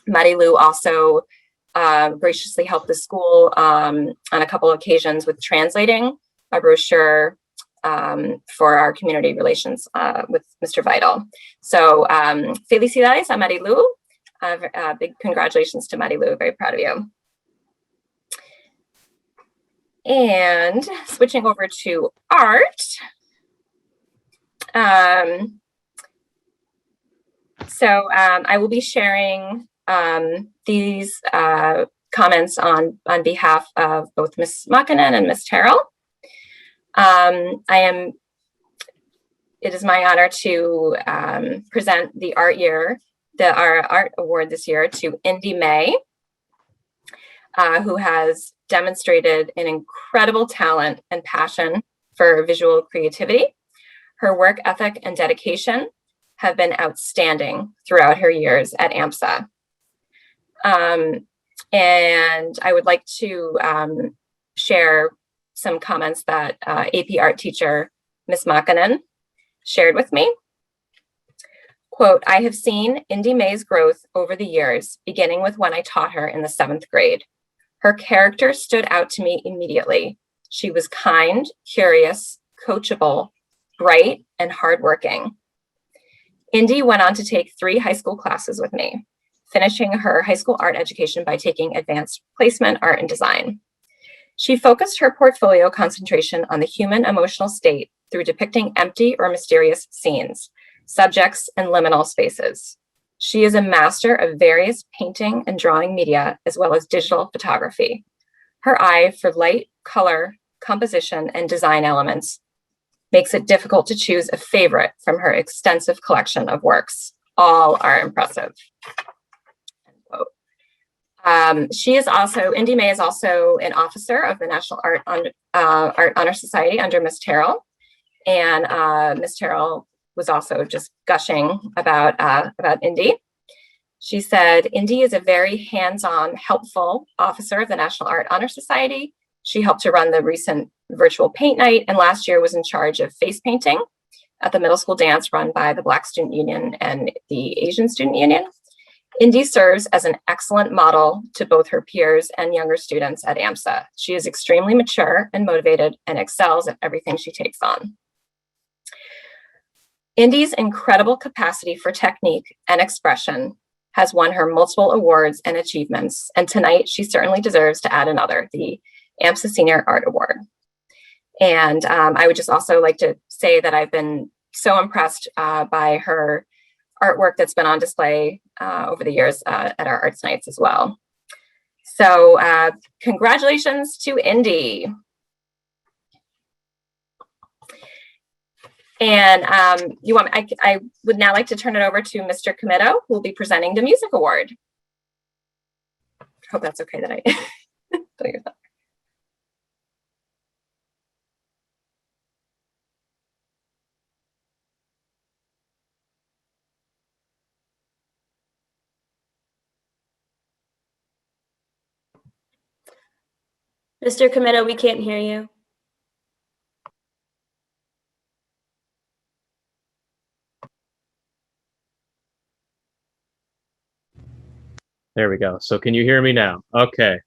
Marilu also graciously helped the school on a couple of occasions with translating a brochure for our community relations with Mr. Vital. So felicidades a Marilu. Big congratulations to Marilu, very proud of you. And switching over to art. I will be sharing these comments on behalf of both Ms. Makinen and Ms. Terrell. It is my honor to present the our art award this year to Indy May. who has demonstrated an incredible talent and passion for visual creativity. Her work ethic and dedication have been outstanding throughout her years at Amsa. And I would like to share some comments that AP art teacher, Ms. Makanen, shared with me. Quote, I have seen Indy May's growth over the years, beginning with when I taught her in the 7th grade. Her character stood out to me immediately. She was kind, curious, coachable, bright, and hardworking. Indy went on to take 3 high school classes with me, finishing her high school art education by taking advanced placement art and design. She focused her portfolio concentration on the human emotional state through depicting empty or mysterious scenes, subjects, and liminal spaces. She is a master of various painting and drawing media, as well as digital photography. Her eye for light, color, composition, and design elements makes it difficult to choose a favorite from her extensive collection of works. All are impressive. Indy May is also an officer of the National Art Honor Society under Ms. Terrell. And Ms. Terrell was also just gushing about Indy. She said, Indy is a very hands-on, helpful officer of the National Art Honor Society. She helped to run the recent virtual paint night, and last year was in charge of face painting at the middle school dance run by the Black Student Union and the Asian Student Union. Indy serves as an excellent model to both her peers and younger students at Amsa. She is extremely mature and motivated and excels at everything she takes on. Indy's incredible capacity for technique and expression has won her multiple awards and achievements, and tonight she certainly deserves to add another, the Amsa Senior Art Award. And I would just also like to say that I've been so impressed by her artwork that's been on display over the years at our arts nights as well. So congratulations to Indy. And I would now like to turn it over to Mr. Comito, who will be presenting the music award. Hope that's okay that I tell you that. Mr. Comito, we can't hear you. There we go. So can you hear me now? Okay.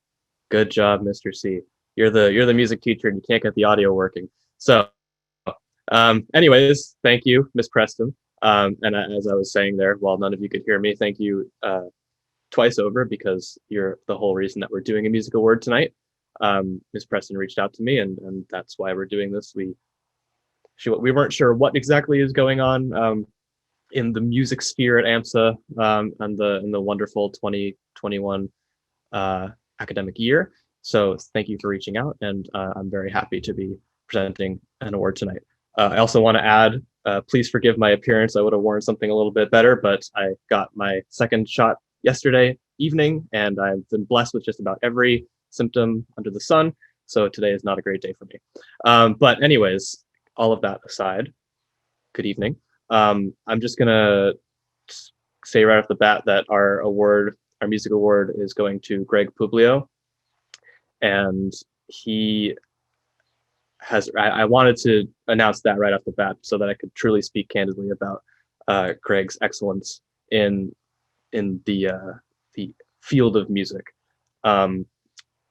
Good job, Mr. C. You're the music teacher and you can't get the audio working. So anyways, thank you, Miss Preston. And as I was saying there, while none of you could hear me, thank you twice over, because you're the whole reason that we're doing a music award tonight. Miss Preston reached out to me, and that's why we're doing this. We weren't sure what exactly is going on in the music sphere at Amsa in the wonderful 2021 academic year. So thank you for reaching out, and I'm very happy to be presenting an award tonight. I also want to add, please forgive my appearance. I would have worn something a little bit better, but I got my second shot yesterday evening, and I've been blessed with just about every symptom under the sun. So today is not a great day for me. But anyways, all of that aside, good evening. I'm just gonna say right off the bat that our music award is going to Greg Publio. And he has, I wanted to announce that right off the bat so that I could truly speak candidly about Greg's excellence in the field of music.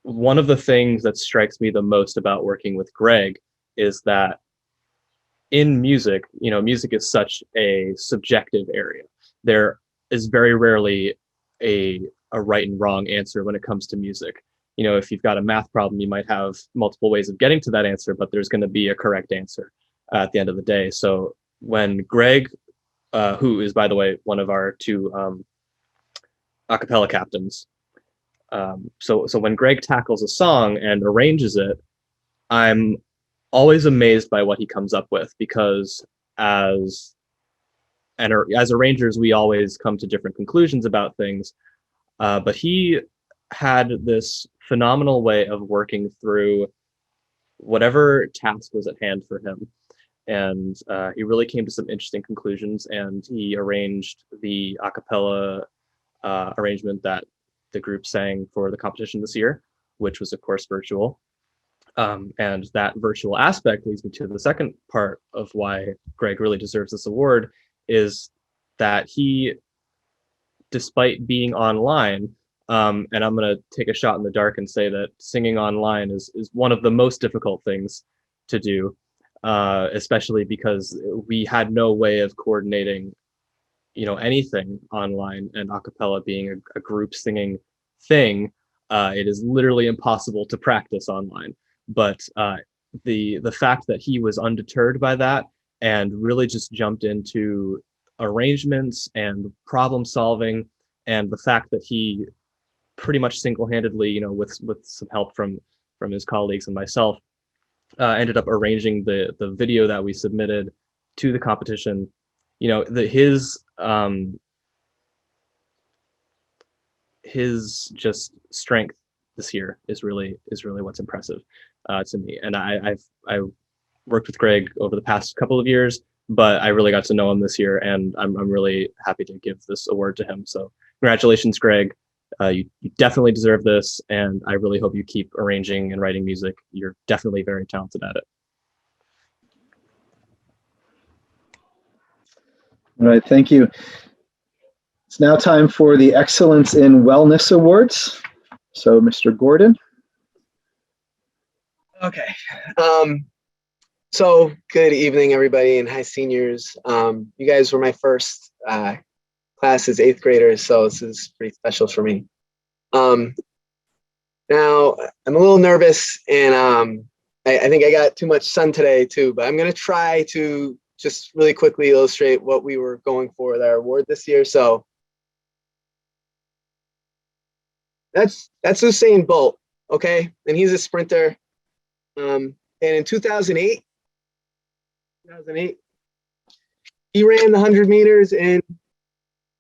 One of the things that strikes me the most about working with Greg is that in music, music is such a subjective area. There is very rarely a right and wrong answer when it comes to music. If you've got a math problem, you might have multiple ways of getting to that answer, but there's going to be a correct answer at the end of the day. So when Greg, who is, by the way, one of our 2 a cappella captains, so when Greg tackles a song and arranges it, I'm always amazed by what he comes up with, because as arrangers, we always come to different conclusions about things. But he had this phenomenal way of working through whatever task was at hand for him. And he really came to some interesting conclusions, and he arranged the a cappella arrangement that the group sang for the competition this year, which was of course virtual. And that virtual aspect leads me to the second part of why Greg really deserves this award, is that he, despite being online, and I'm going to take a shot in the dark and say that singing online is one of the most difficult things to do, especially because we had no way of coordinating, anything online, and a cappella being a group singing thing. It is literally impossible to practice online. But the fact that he was undeterred by that and really just jumped into arrangements and problem solving, and the fact that he pretty much single-handedly, with some help from his colleagues and myself, ended up arranging the video that we submitted to the competition. His just strength this year is really what's impressive to me. And I worked with Greg over the past couple of years, but I really got to know him this year, and I'm really happy to give this award to him. So congratulations, Greg. You definitely deserve this, and I really hope you keep arranging and writing music. You're definitely very talented at it. All right, thank you. It's now time for the Excellence in Wellness Awards. So, Mr. Gordon. Okay. So good evening, everybody, and hi, seniors. You guys were my first class as 8th graders, so this is pretty special for me. Now, I'm a little nervous, and I think I got too much sun today, too, but I'm going to try to just really quickly illustrate what we were going for with our award this year. So that's Usain Bolt, okay? And he's a sprinter. And in 2008, he ran the 100 meters in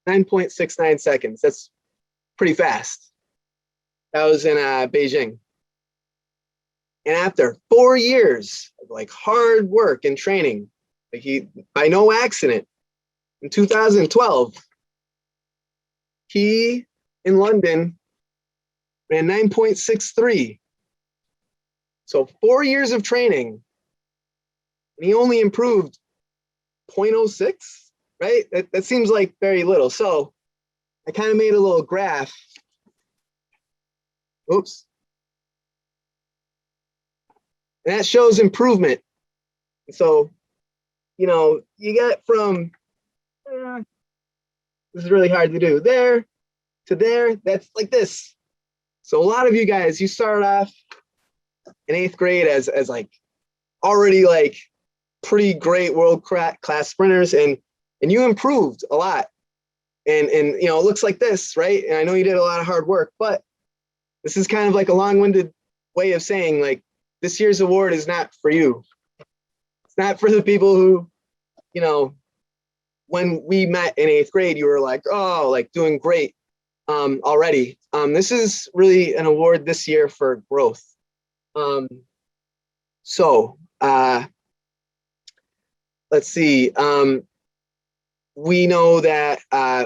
9.69 seconds. That's pretty fast. That was in Beijing. And after 4 years of hard work and training, he, by no accident, in 2012, he in London ran 9.63. So 4 years of training, and he only improved 0.06, right? That seems like very little. So I kind of made a little graph. Oops. And that shows improvement. So, you get from, this is really hard to do, there to there, that's like this. So a lot of you guys, you started off in 8th grade as already pretty great world class sprinters, and you improved a lot. And it looks like this, right? And I know you did a lot of hard work, but this is kind of like a long-winded way of saying this year's award is not for you. It's not for the people who, when we met in 8th grade, you were doing great already. This is really an award this year for growth. Let's see. We know that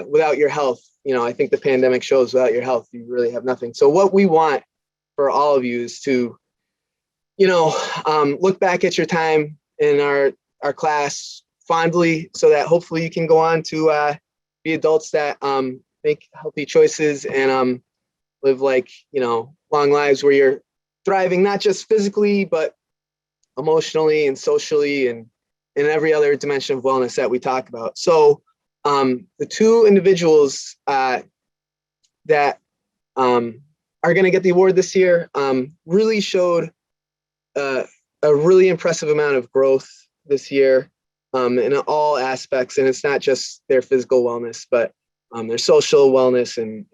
without your health, I think the pandemic shows without your health, you really have nothing. So what we want for all of you is to, look back at your time in our class fondly, so that hopefully you can go on to be adults that make healthy choices and live long lives where you're thriving, not just physically, but emotionally and socially and in every other dimension of wellness that we talk about. So the two individuals that are going to get the award this year really showed a really impressive amount of growth this year in all aspects. And it's not just their physical wellness, but their social wellness and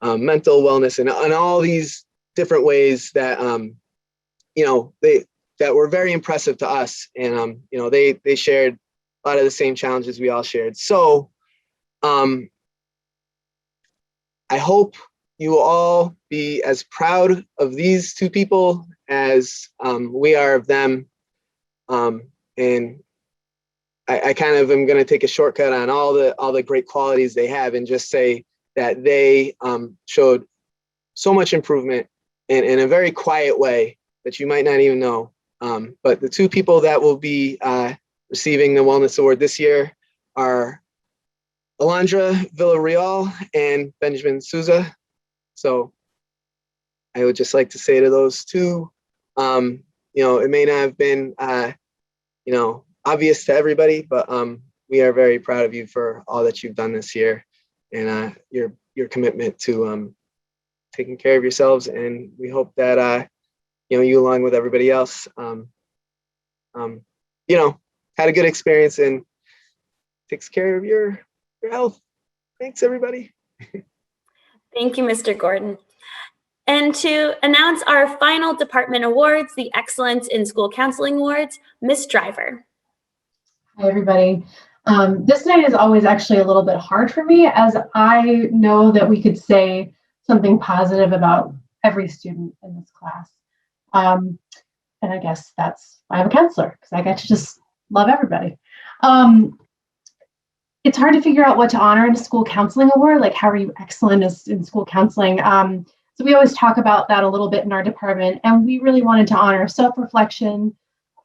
mental wellness and all these different ways that, that were very impressive to us. And, they shared a lot of the same challenges we all shared. So I hope you will all be as proud of these two people as we are of them. And I kind of am going to take a shortcut on all the great qualities they have and just say that they showed so much improvement in a very quiet way that you might not even know. But the two people that will be receiving the Wellness Award this year are Alondra Villarreal and Benjamin Souza. So I would just like to say to those two, it may not have been, obvious to everybody, but we are very proud of you for all that you've done this year and your commitment to taking care of yourselves. And we hope that, you along with everybody else, had a good experience and takes care of your health. Thanks, everybody. Thank you, Mr. Gordon. And to announce our final department awards, the Excellence in School Counseling Awards, Ms. Driver. Hi, everybody. This night is always actually a little bit hard for me, as I know that we could say something positive about every student in this class. And I guess that's why I'm a counselor, because I get to just love everybody. It's hard to figure out what to honor in a school counseling award, like how are you excellent in school counseling? So we always talk about that a little bit in our department, and we really wanted to honor self-reflection,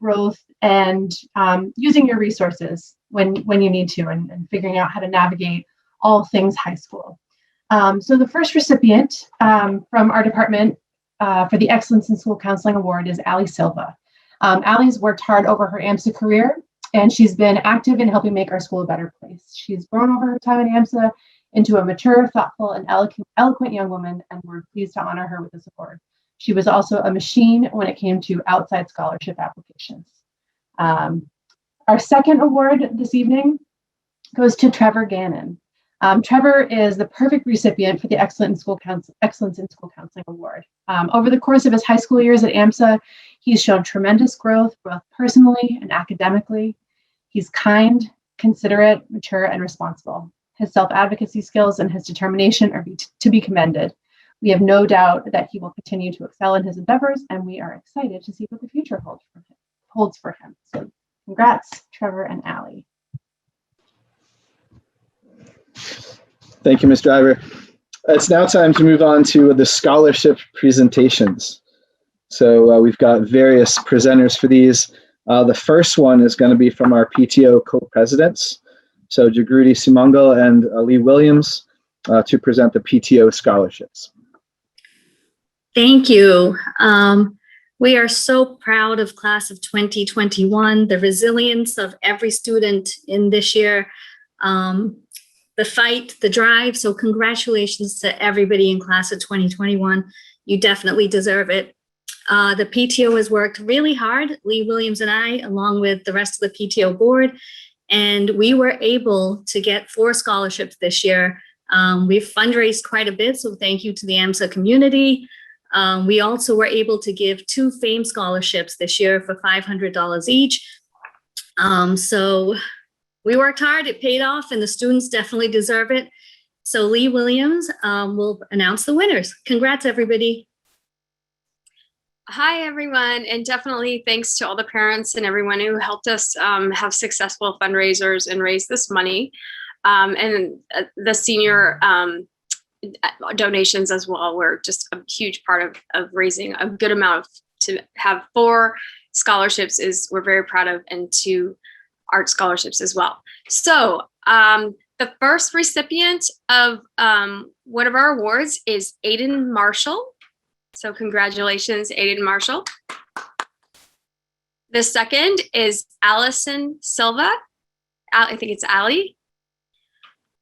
growth, and using your resources when you need to, and figuring out how to navigate all things high school. So the first recipient from our department for the Excellence in School Counseling Award is Ali Silva. Ali's worked hard over her Amsa career, and she's been active in helping make our school a better place. She's grown over her time at Amsa into a mature, thoughtful, and eloquent young woman, and we're pleased to honor her with this award. She was also a machine when it came to outside scholarship applications. Our second award this evening goes to Trevor Gannon. Trevor is the perfect recipient for the Excellence in School Counseling Award. Over the course of his high school years at Amsa, he's shown tremendous growth, both personally and academically. He's kind, considerate, mature, and responsible. His self-advocacy skills and his determination are to be commended. We have no doubt that he will continue to excel in his endeavors, and we are excited to see what the future holds for him. So congrats, Trevor and Ali. Thank you, Ms. Driver. It's now time to move on to the scholarship presentations. So we've got various presenters for these. The first one is going to be from our PTO co-presidents. So Jagruti Simangal and Lee Williams to present the PTO scholarships. Thank you. We are so proud of class of 2021, the resilience of every student in this year, the fight, the drive. So congratulations to everybody in class of 2021. You definitely deserve it. The PTO has worked really hard, Lee Williams and I, along with the rest of the PTO board, and we were able to get 4 scholarships this year. We've fundraised quite a bit, so thank you to the AMSA community. We also were able to give 2 FAME scholarships this year for $500 each. So we worked hard, it paid off, and the students definitely deserve it. So Lee Williams will announce the winners. Congrats, everybody. Hi, everyone, and definitely thanks to all the parents and everyone who helped us have successful fundraisers and raise this money, and the senior donations as well were just a huge part of raising a good amount to have 4 scholarships we're very proud of, and 2 art scholarships as well. So the first recipient of one of our awards is Aiden Marshall. So congratulations, Aiden Marshall. The second is Allison Silva. I think it's Ali.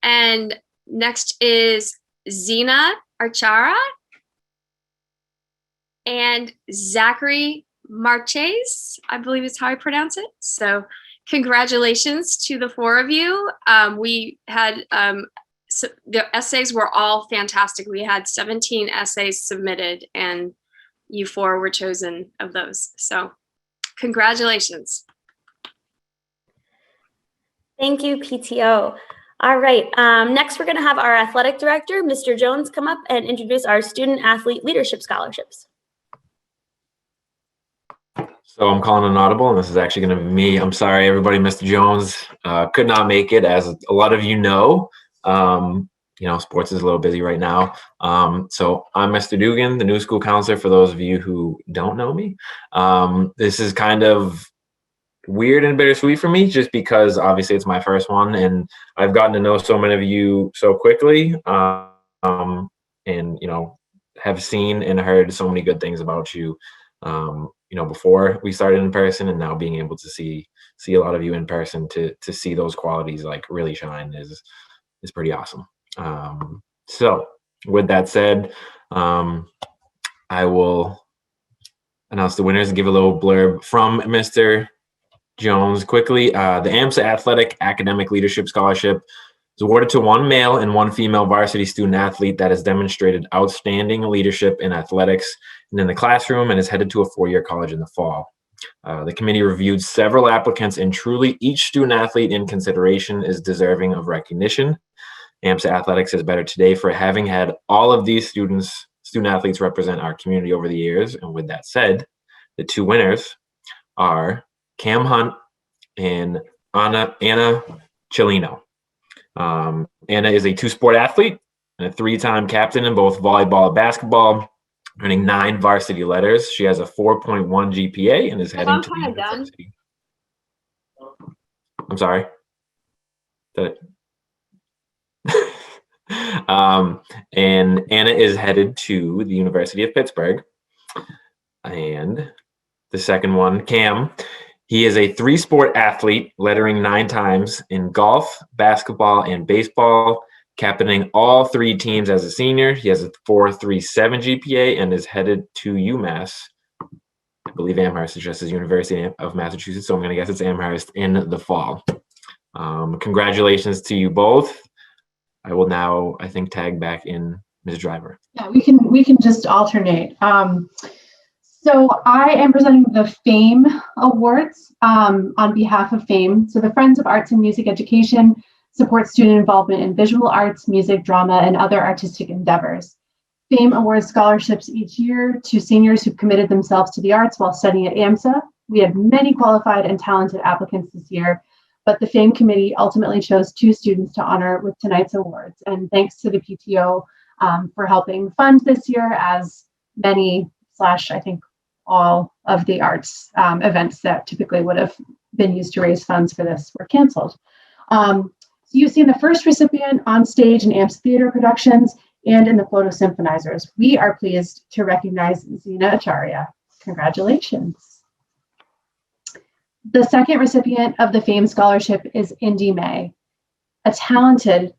And next is Zina Archara and Zachary Marches, I believe is how I pronounce it. So congratulations to the 4 of you. We had so the essays were all fantastic. We had 17 essays submitted, and you 4 were chosen of those. So congratulations. Thank you, PTO. All right, next we're gonna have our athletic director, Mr. Jones, come up and introduce our student athlete leadership scholarships. So I'm calling an audible, and this is actually going to be me. I'm sorry, everybody. Mr. Jones could not make it, as a lot of you know. Sports is a little busy right now. So I'm Mr. Dugan, the new school counselor, for those of you who don't know me. This is kind of weird and bittersweet for me, just because obviously it's my first one, and I've gotten to know so many of you so quickly, and have seen and heard so many good things about you. Before we started in person, and now being able to see a lot of you in person, to see those qualities like really shine is pretty awesome. So with that said, I will announce the winners and give a little blurb from Mr. Jones quickly. The Amsa Athletic Academic Leadership Scholarship is awarded to one male and one female varsity student athlete that has demonstrated outstanding leadership in athletics and in the classroom and is headed to a four-year college in the fall. The committee reviewed several applicants, and truly each student athlete in consideration is deserving of recognition. Amsa Athletics is better today for having had all of these student athletes represent our community over the years. And with that said, the two winners are Cam Hunt and Anna Cellino. Anna is a two-sport athlete and a three-time captain in both volleyball and basketball, earning 9 varsity letters. She has a 4.1 GPA and is heading to the university. I'm sorry. And Anna is headed to the University of Pittsburgh. And the second one, Cam, he is a 3-sport athlete, lettering 9 times in golf, basketball, and baseball, captaining all 3 teams as a senior. He has a 4.37 GPA and is headed to UMass. I believe Amherst is just as University of Massachusetts, so I'm going to guess it's Amherst in the fall. Congratulations to you both. I will now, I think, tag back in Ms. Driver. Yeah, we can just alternate. So I am presenting the FAME Awards on behalf of FAME. So the Friends of Arts and Music Education supports student involvement in visual arts, music, drama, and other artistic endeavors. FAME awards scholarships each year to seniors who've committed themselves to the arts while studying at AMSA. We had many qualified and talented applicants this year, but the FAME committee ultimately chose 2 students to honor with tonight's awards. And thanks to the PTO for helping fund this year, as many / I think all of the arts events that typically would have been used to raise funds for this were canceled. So you've seen the first recipient on stage in AMPS Theater Productions and in the Photo Symphonizers. We are pleased to recognize Zina Acharya. Congratulations. The second recipient of the FAME Scholarship is Indy May, a talented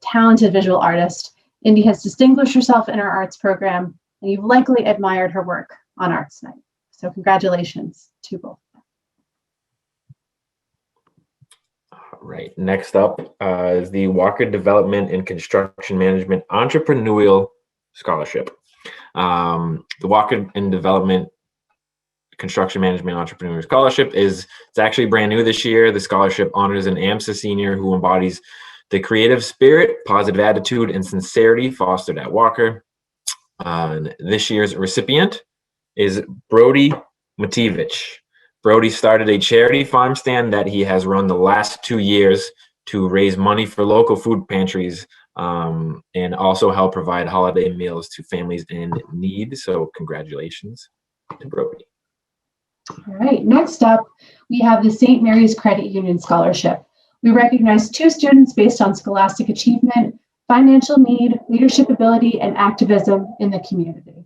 visual artist. Indy has distinguished herself in our arts program, and you've likely admired her work on Arts Night. So congratulations to both. All right, next up is the Walker Development and Construction Management Entrepreneurial Scholarship. The Walker and Development Construction Management Entrepreneur Scholarship it's actually brand new this year. The scholarship honors an AMSA senior who embodies the creative spirit, positive attitude, and sincerity fostered at Walker. This year's recipient is Brody Mativich. Brody started a charity farm stand that he has run the last 2 years to raise money for local food pantries, and also help provide holiday meals to families in need. So congratulations to Brody. All right, next up, we have the St. Mary's Credit Union Scholarship. We recognize 2 students based on scholastic achievement, financial need, leadership ability, and activism in the community.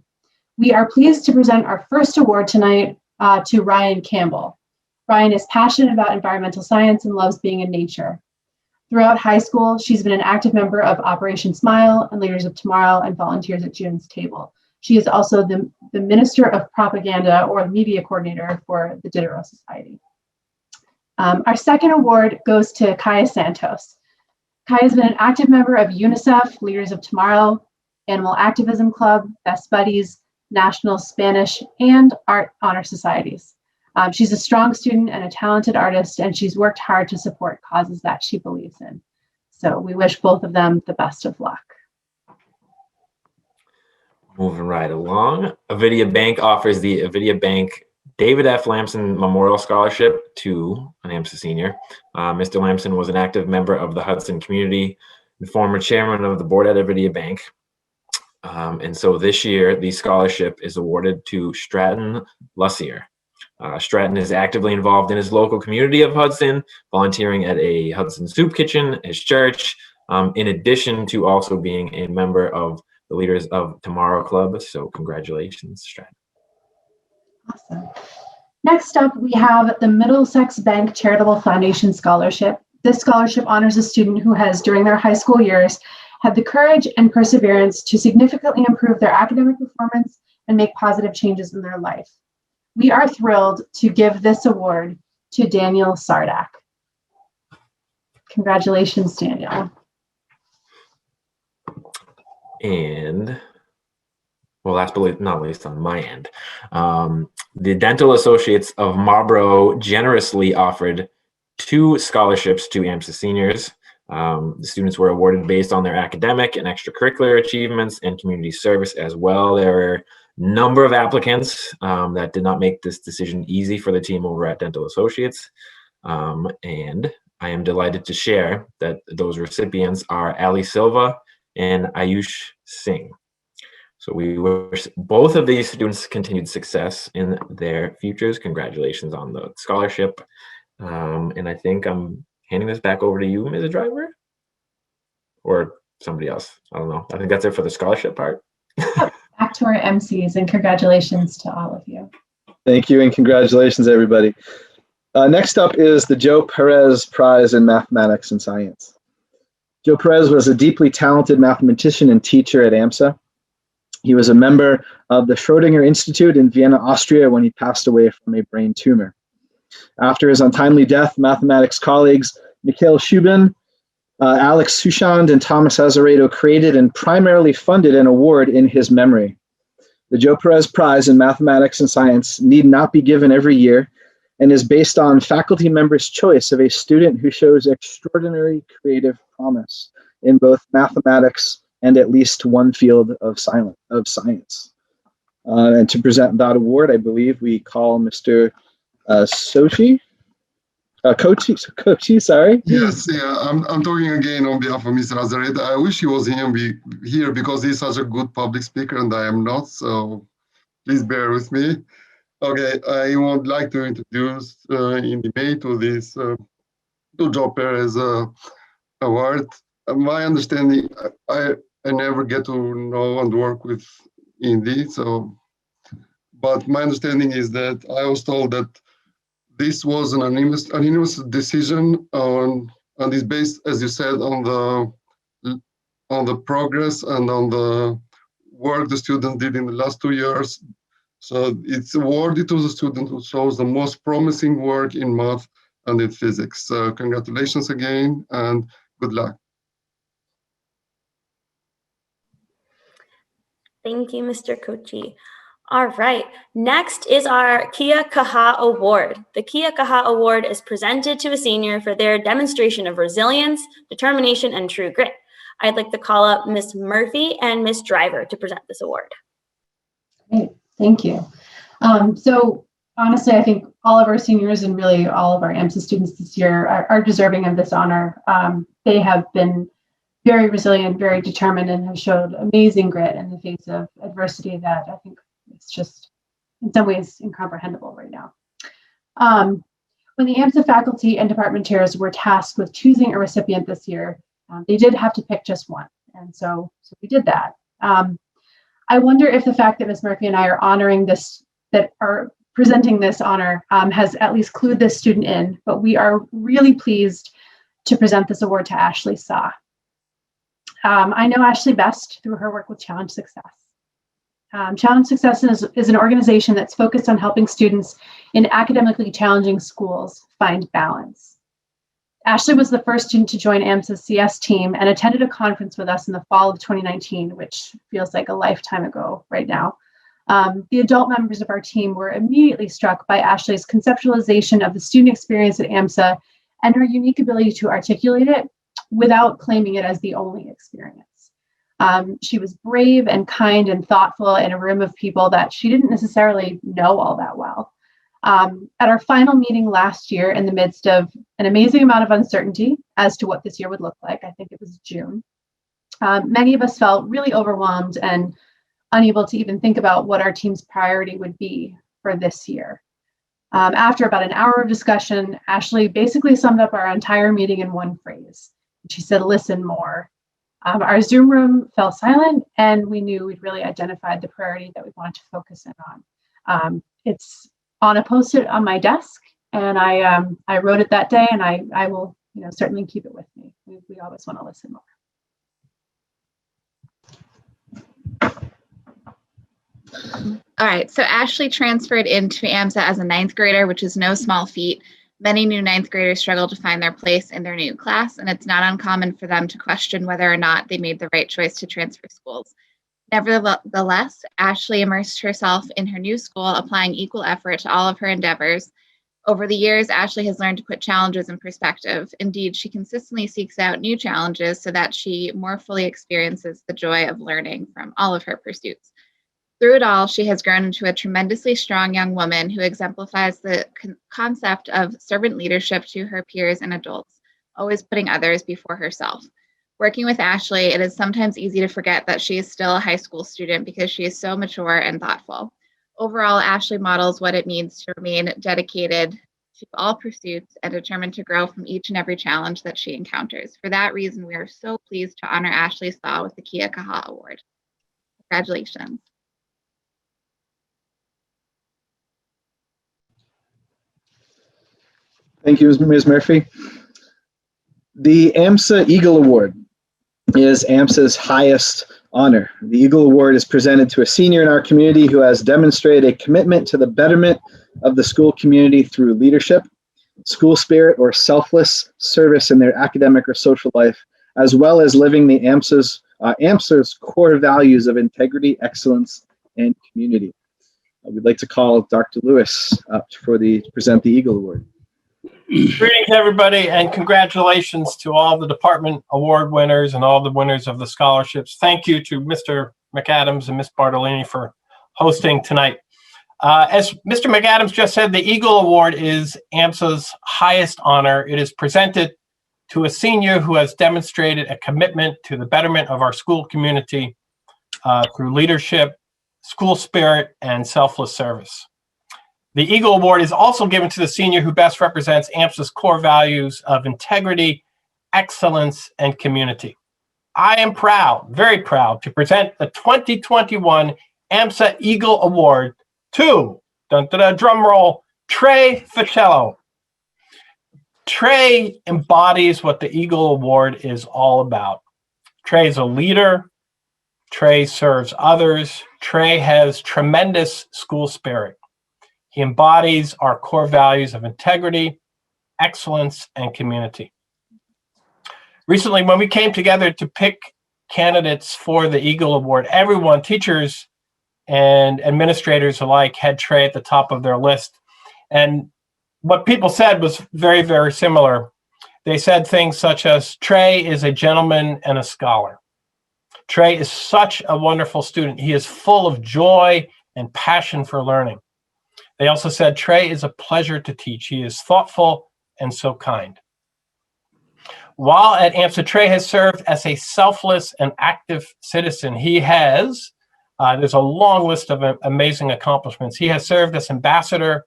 We are pleased to present our first award tonight to Ryan Campbell. Ryan is passionate about environmental science and loves being in nature. Throughout high school, she's been an active member of Operation Smile and Leaders of Tomorrow and volunteers at June's Table. She is also the Minister of Propaganda or Media Coordinator for the Diderot Society. Our second award goes to Kaya Santos. Kaya has been an active member of UNICEF, Leaders of Tomorrow, Animal Activism Club, Best Buddies, National Spanish, and Art Honor Societies. She's a strong student and a talented artist, and she's worked hard to support causes that she believes in. So we wish both of them the best of luck. Moving right along, Avidia Bank offers the Avidia Bank David F. Lamson Memorial Scholarship to an AMSA senior. Mr. Lamson was an active member of the Hudson community and former chairman of the board at Avidia Bank. And so this year, the scholarship is awarded to Stratton Lussier. Stratton is actively involved in his local community of Hudson, volunteering at a Hudson soup kitchen, his church, in addition to also being a member of the Leaders of Tomorrow Club. So congratulations, Stratton. Awesome. Next up, we have the Middlesex Bank Charitable Foundation Scholarship. This scholarship honors a student who has, during their high school years, had the courage and perseverance to significantly improve their academic performance and make positive changes in their life. We are thrilled to give this award to Daniel Sardak. Congratulations, Daniel. And well, last but not least on my end, the Dental Associates of Marlborough generously offered 2 scholarships to AMSA seniors. The students were awarded based on their academic and extracurricular achievements and community service as well. There were a number of applicants that did not make this decision easy for the team over at Dental Associates. And I am delighted to share that those recipients are Ali Silva and Ayush Singh. So we wish both of these students continued success in their futures. Congratulations on the scholarship. And I think I'm handing this back over to you, Ms. Driver, or somebody else. I don't know. I think that's it for the scholarship part. Back to our MCs, and congratulations to all of you. Thank you, and congratulations, everybody. Next up is the Joe Perez Prize in Mathematics and Science. Joe Perez was a deeply talented mathematician and teacher at AMSA. He was a member of the Schrödinger Institute in Vienna, Austria, when he passed away from a brain tumor. After his untimely death, mathematics colleagues Mikhail Shubin, Alex Sushand, and Thomas Azaredo created and primarily funded an award in his memory. The Joe Perez Prize in Mathematics and Science need not be given every year and is based on faculty members' choice of a student who shows extraordinary creative promise in both mathematics and at least one field of science. And to present that award, I believe we call Mr. Kochi, sorry. Yes, yeah, I'm talking again on behalf of Mr. Azaredo. I wish he was here because he's such a good public speaker and I am not, so please bear with me. Okay, I would like to introduce Indy May to this to Joe Perez award. My understanding, I never get to know and work with Indy, but my understanding is that I was told that this was an unanimous decision and is based, as you said, on the progress and on the work the student did in the last 2 years. So it's awarded to the student who shows the most promising work in math and in physics. So congratulations again and good luck. Thank you, Mr. Kochi. All right, next is our Kaha Award. The Kaha Award is presented to a senior for their demonstration of resilience, determination, and true grit. I'd like to call up Ms. Murphy and Ms. Driver to present this award. Great, thank you. So honestly, I think all of our seniors and really all of our AMSA students this year are deserving of this honor. They have been very resilient, very determined, and have showed amazing grit in the face of adversity that I think it's just in some ways incomprehensible right now. When the AMSA faculty and department chairs were tasked with choosing a recipient this year, they did have to pick just one. And so we did that. I wonder if the fact that Ms. Murphy and I are honoring this, that are presenting this honor has at least clued this student in, but we are really pleased to present this award to Ashley Saw. I know Ashley best through her work with Challenge Success. Challenge Success is an organization that's focused on helping students in academically challenging schools find balance. Ashley was the first student to join AMSA's CS team and attended a conference with us in the fall of 2019, which feels like a lifetime ago right now. The adult members of our team were immediately struck by Ashley's conceptualization of the student experience at AMSA and her unique ability to articulate it without claiming it as the only experience. She was brave and kind and thoughtful in a room of people that she didn't necessarily know all that well. At our final meeting last year, in the midst of an amazing amount of uncertainty as to what this year would look like, I think it was June, many of us felt really overwhelmed and unable to even think about what our team's priority would be for this year. After about an hour of discussion, Ashley basically summed up our entire meeting in one phrase. She said, "Listen more." Our Zoom room fell silent, and we knew we'd really identified the priority that we wanted to focus in on. It's on a post-it on my desk, and I wrote it that day, and I will certainly keep it with me. We always want to listen more. All right, so Ashley transferred into Amsa as a 9th grader, which is no small feat. Many new 9th graders struggle to find their place in their new class, and it's not uncommon for them to question whether or not they made the right choice to transfer schools. Nevertheless, Ashley immersed herself in her new school, applying equal effort to all of her endeavors. Over the years, Ashley has learned to put challenges in perspective. Indeed, she consistently seeks out new challenges so that she more fully experiences the joy of learning from all of her pursuits. Through it all, she has grown into a tremendously strong young woman who exemplifies the concept of servant leadership to her peers and adults, always putting others before herself. Working with Ashley, it is sometimes easy to forget that she is still a high school student because she is so mature and thoughtful. Overall, Ashley models what it means to remain dedicated to all pursuits and determined to grow from each and every challenge that she encounters. For that reason, we are so pleased to honor Ashley's Thaw with the Kaha Award. Congratulations. Thank you, Ms. Murphy. The Amsa Eagle Award is Amsa's highest honor. The Eagle Award is presented to a senior in our community who has demonstrated a commitment to the betterment of the school community through leadership, school spirit, or selfless service in their academic or social life, as well as living the Amsa's core values of integrity, excellence, and community. We'd like to call Dr. Lewis up to present the Eagle Award. Greetings, everybody, and congratulations to all the department award winners and all the winners of the scholarships. Thank you to Mr. McAdams and Ms. Bartolini for hosting tonight. As Mr. McAdams just said, the Eagle Award is AMSA's highest honor. It is presented to a senior who has demonstrated a commitment to the betterment of our school community through leadership, school spirit, and selfless service. The Eagle Award is also given to the senior who best represents AMSA's core values of integrity, excellence, and community. I am proud, very proud, to present the 2021 AMSA Eagle Award to, drum roll, Trey Ficello. Trey embodies what the Eagle Award is all about. Trey is a leader. Trey serves others. Trey has tremendous school spirit. He embodies our core values of integrity, excellence, and community. Recently, when we came together to pick candidates for the Eagle Award, everyone, teachers and administrators alike, had Trey at the top of their list. And what people said was very, very similar. They said things such as, Trey is a gentleman and a scholar. Trey is such a wonderful student. He is full of joy and passion for learning. They also said, Trey is a pleasure to teach. He is thoughtful and so kind. While at AMSA, Trey has served as a selfless and active citizen. He has, there's a long list of amazing accomplishments. He has served as ambassador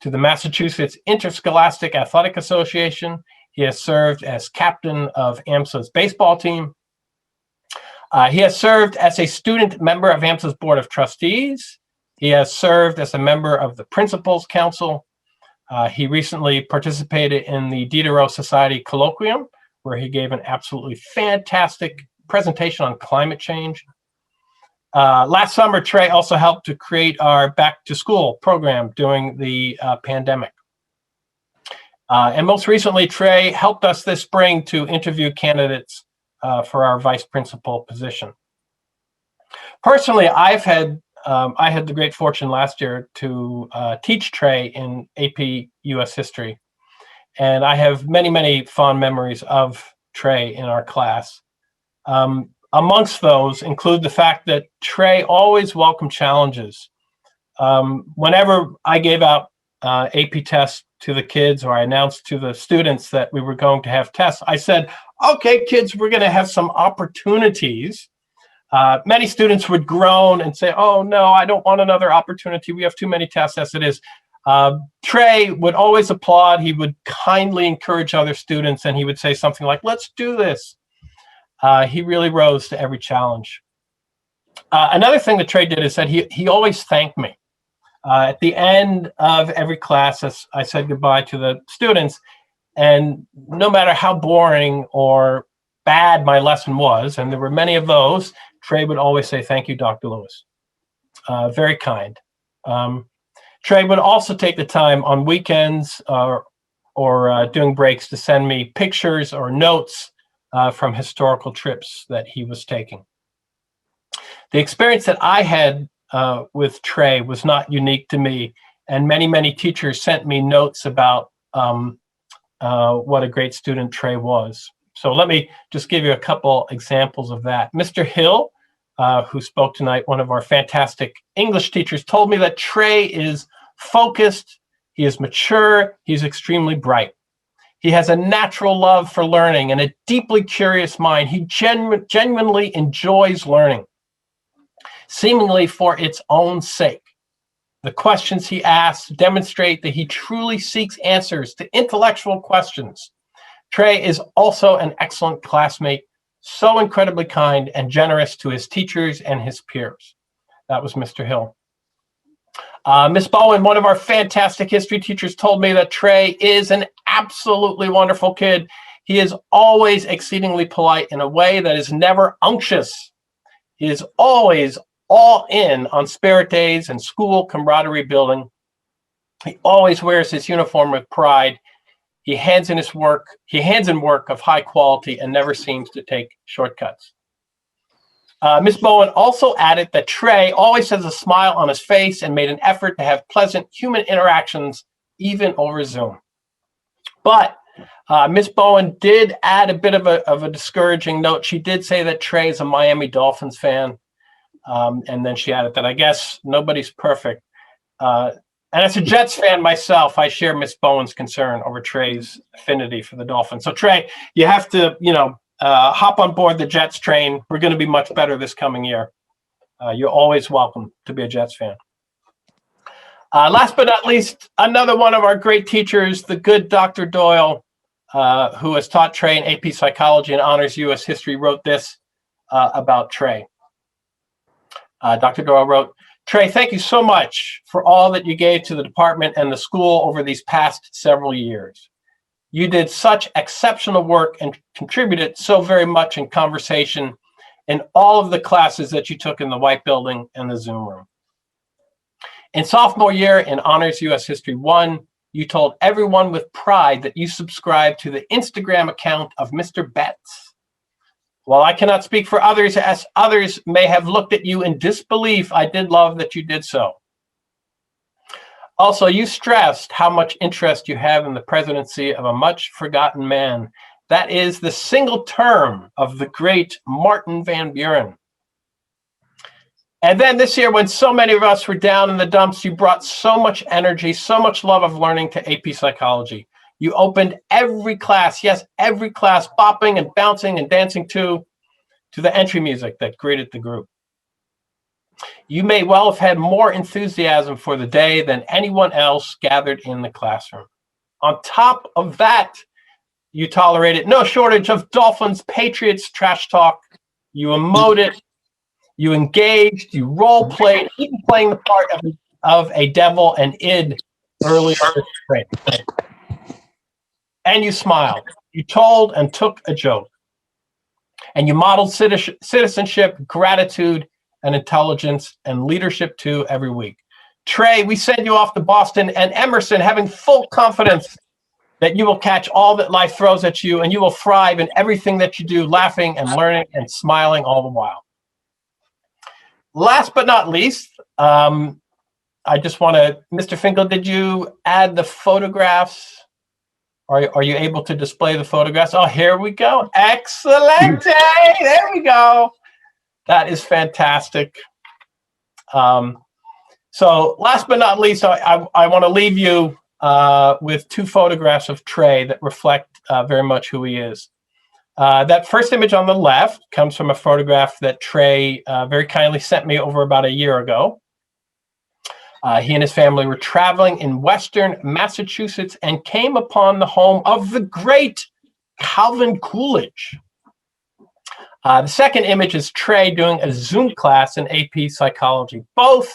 to the Massachusetts Interscholastic Athletic Association. He has served as captain of AMSA's baseball team. He has served as a student member of AMSA's Board of Trustees. He has served as a member of the Principals Council. He recently participated in the Diderot Society Colloquium, where he gave an absolutely fantastic presentation on climate change. Last summer, Trey also helped to create our Back to School program during the pandemic. And most recently, Trey helped us this spring to interview candidates for our vice principal position. Personally, I had the great fortune last year to teach Trey in AP US History. And I have many, many fond memories of Trey in our class. Amongst those include the fact that Trey always welcomed challenges. Whenever I gave out AP tests to the kids, or I announced to the students that we were going to have tests, I said, okay, kids, we're going to have some opportunities. Many students would groan and say, oh, no, I don't want another opportunity. We have too many tests as it is. Trey would always applaud. He would kindly encourage other students, and he would say something like, let's do this. He really rose to every challenge. Another thing that Trey did is that he always thanked me. At the end of every class, I said goodbye to the students, and no matter how boring or bad my lesson was, and there were many of those, Trey would always say, thank you, Dr. Lewis. Very kind. Trey would also take the time on weekends or during breaks to send me pictures or notes from historical trips that he was taking. The experience that I had with Trey was not unique to me, and many teachers sent me notes about what a great student Trey was. So let me just give you a couple examples of that. Mr. Hill, who spoke tonight, one of our fantastic English teachers, told me that Trey is focused, he is mature, he's extremely bright. He has a natural love for learning and a deeply curious mind. He genuinely enjoys learning, seemingly for its own sake. The questions he asks demonstrate that he truly seeks answers to intellectual questions. Trey is also an excellent classmate, so incredibly kind and generous to his teachers and his peers. That was Mr. Hill. Miss Bowen, one of our fantastic history teachers, told me that Trey is an absolutely wonderful kid. He is always exceedingly polite in a way that is never unctuous. He is always all in on spirit days and school camaraderie building. He always wears his uniform with pride. He hands in work of high quality and never seems to take shortcuts. Ms. Bowen also added that Trey always has a smile on his face and made an effort to have pleasant human interactions, even over Zoom. But Ms. Bowen did add a bit of a discouraging note. She did say that Trey is a Miami Dolphins fan. And then she added that I guess nobody's perfect. And as a Jets fan myself, I share Ms. Bowen's concern over Trey's affinity for the Dolphins. So Trey, you have to, hop on board the Jets train. We're going to be much better this coming year. You're always welcome to be a Jets fan. Last but not least, another one of our great teachers, the good Dr. Doyle, who has taught Trey in AP Psychology and Honors U.S. History, wrote this about Trey. Dr. Doyle wrote, Trey, thank you so much for all that you gave to the department and the school over these past several years. You did such exceptional work and contributed so very much in conversation in all of the classes that you took in the White Building and the Zoom room. In sophomore year in Honors U.S. History 1, you told everyone with pride that you subscribed to the Instagram account of Mr. Betts. While I cannot speak for others, as others may have looked at you in disbelief, I did love that you did so. Also, you stressed how much interest you have in the presidency of a much forgotten man. That is the single term of the great Martin Van Buren. And then this year, when so many of us were down in the dumps, you brought so much energy, so much love of learning to AP Psychology. You opened every class, yes, every class, bopping and bouncing and dancing to the entry music that greeted the group. You may well have had more enthusiasm for the day than anyone else gathered in the classroom. On top of that, you tolerated no shortage of Dolphins, Patriots, trash talk. You emoted, you engaged, you role played, even playing the part of a devil and id earlier this spring. And you smiled. You told and took a joke. And you modeled citizenship, gratitude, and intelligence, and leadership too every week. Trey, we send you off to Boston and Emerson having full confidence that you will catch all that life throws at you and you will thrive in everything that you do, laughing and learning and smiling all the while. Last but not least, I just want to, Mr. Finkel, did you add the photographs Are you able to display the photographs? Oh, here we go. Excellent. There we go. That is fantastic. So last but not least, I want to leave you with two photographs of Trey that reflect very much who he is. That first image on the left comes from a photograph that Trey very kindly sent me over about a year ago. He and his family were traveling in Western Massachusetts and came upon the home of the great Calvin Coolidge. The second image is Trey doing a Zoom class in AP Psychology. Both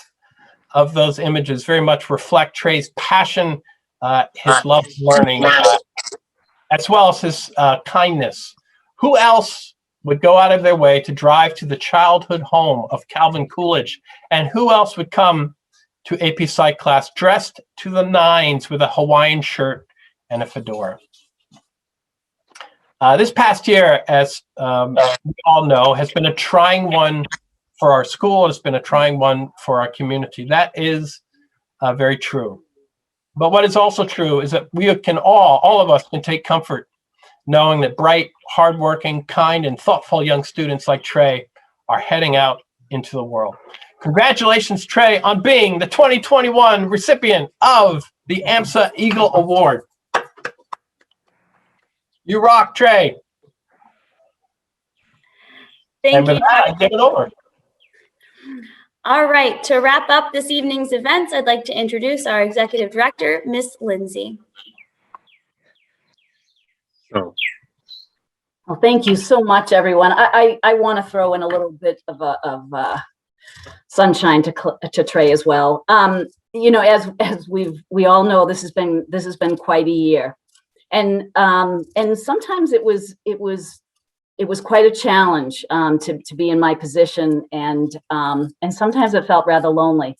of those images very much reflect Trey's passion, his love of learning, as well as his kindness. Who else would go out of their way to drive to the childhood home of Calvin Coolidge? And who else would come to AP Psych class dressed to the nines with a Hawaiian shirt and a fedora? This past year, as we all know, has been a trying one for our school. It's been a trying one for our community. That is very true. But what is also true is that we can all of us can take comfort knowing that bright, hardworking, kind, and thoughtful young students like Trey are heading out into the world. Congratulations, Trey, on being the 2021 recipient of the Amsa Eagle Award. You rock, Trey. Thank you. That, I give it over. All right, to wrap up this evening's events, I'd like to introduce our Executive Director, Miss Lindsay. Well, thank you so much, everyone. I want to throw in a little bit of sunshine to Trey as well. You know, as we all know, this has been quite a year, and sometimes it was quite a challenge to be in my position, and sometimes it felt rather lonely.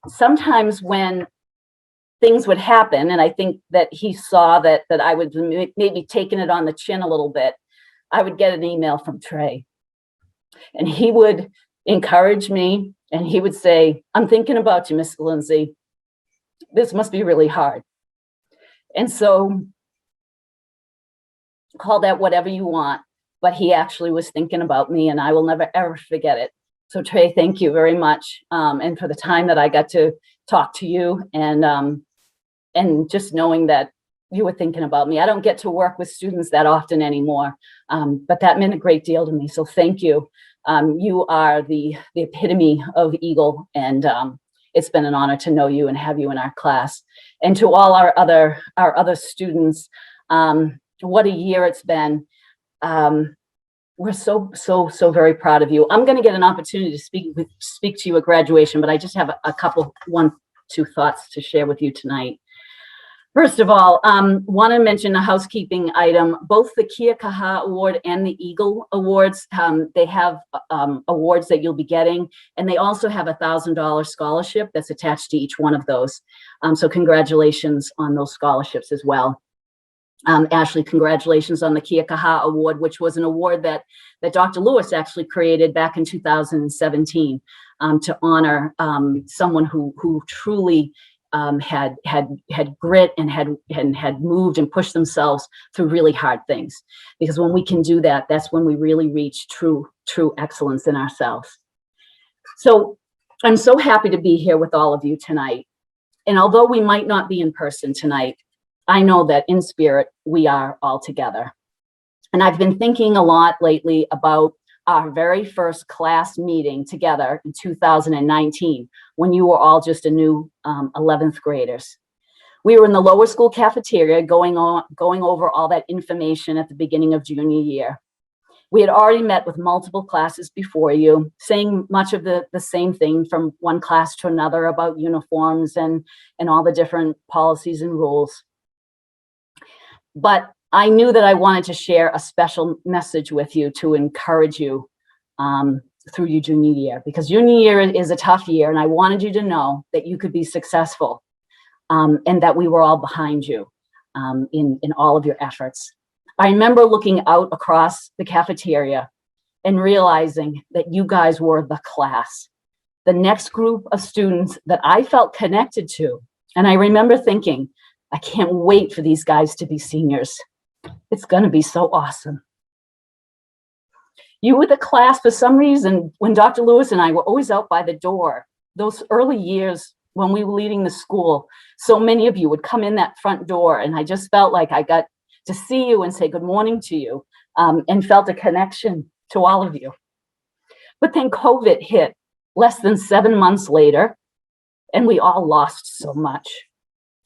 Sometimes when things would happen, and I think that he saw that I was maybe taking it on the chin a little bit, I would get an email from Trey, and he would encourage me, and he would say, "I'm thinking about you, Miss Lindsay. This must be really hard." And so call that whatever you want, but he actually was thinking about me, and I will never, ever forget it. So Trey, thank you very much. And for the time that I got to talk to you, and just knowing that you were thinking about me. I don't get to work with students that often anymore, but that meant a great deal to me. So thank you. You are the epitome of Eagle, and it's been an honor to know you and have you in our class. And to all our other students, what a year it's been. We're so very proud of you. I'm going to get an opportunity to speak to you at graduation, but I just have a couple, 1-2 thoughts to share with you tonight. First of all, want to mention a housekeeping item. Both the Kaha Award and the Eagle Awards, they have awards that you'll be getting, and they also have a $1,000 scholarship that's attached to each one of those. So congratulations on those scholarships as well. Ashley, congratulations on the Kaha Award, which was an award that Dr. Lewis actually created back in 2017 to honor someone who truly had grit and had moved and pushed themselves through really hard things. Because when we can do that, that's when we really reach true excellence in ourselves. So I'm so happy to be here with all of you tonight. And although we might not be in person tonight, I know that in spirit, we are all together. And I've been thinking a lot lately about our very first class meeting together in 2019, when you were all just a new 11th graders. We were in the lower school cafeteria going over all that information at the beginning of junior year. We had already met with multiple classes before you, saying much of the same thing from one class to another about uniforms and all the different policies and rules. But I knew that I wanted to share a special message with you to encourage you through your junior year, because junior year is a tough year, and I wanted you to know that you could be successful and that we were all behind you in all of your efforts. I remember looking out across the cafeteria and realizing that you guys were the class, the next group of students that I felt connected to. And I remember thinking, I can't wait for these guys to be seniors. It's going to be so awesome. You were the class, for some reason, when Dr. Lewis and I were always out by the door, those early years when we were leading the school, so many of you would come in that front door, and I just felt like I got to see you and say good morning to you, and felt a connection to all of you. But then COVID hit less than 7 months later, and we all lost so much.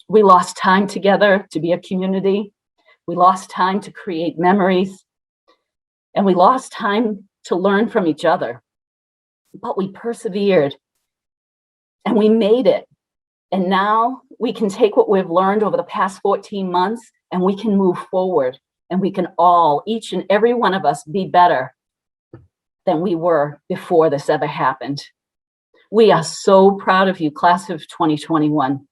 We lost time together to be a community. We lost time to create memories, and we lost time to learn from each other. But we persevered, and we made it. And now we can take what we've learned over the past 14 months, and we can move forward, and we can all, each and every one of us, be better than we were before this ever happened. We are so proud of you, class of 2021.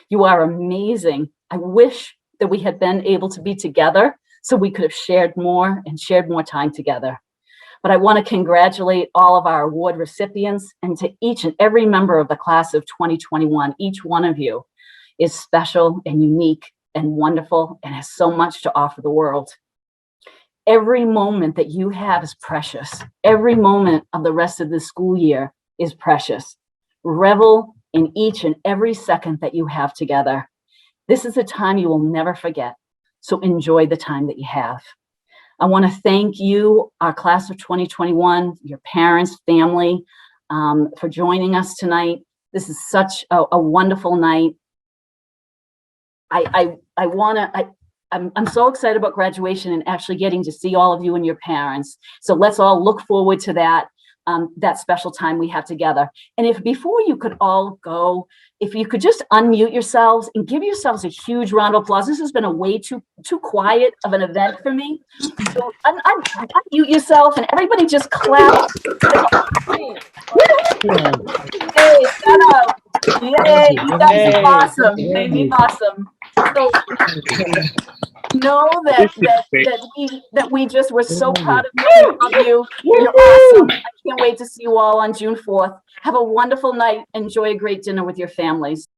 You are amazing. I wish that we had been able to be together so we could have shared more time together. But I want to congratulate all of our award recipients, and to each and every member of the class of 2021. Each one of you is special and unique and wonderful and has so much to offer the world. Every moment that you have is precious. Every moment of the rest of the school year is precious. Revel in each and every second that you have together. This is a time you will never forget. So enjoy the time that you have. I want to thank you, our class of 2021, your parents, family, for joining us tonight. This is such a wonderful night. I'm so excited about graduation and actually getting to see all of you and your parents. So let's all look forward to that special time we have together. And if before you could all go, if you could just unmute yourselves and give yourselves a huge round of applause. This has been a way too quiet of an event for me. So unmute yourself and everybody just clap. Yay, shut up. Yay, you guys are awesome. You made me awesome. So know that we just were so proud of you. We love you. You're awesome. I can't wait to see you all on June 4th. Have a wonderful night. Enjoy a great dinner with your families.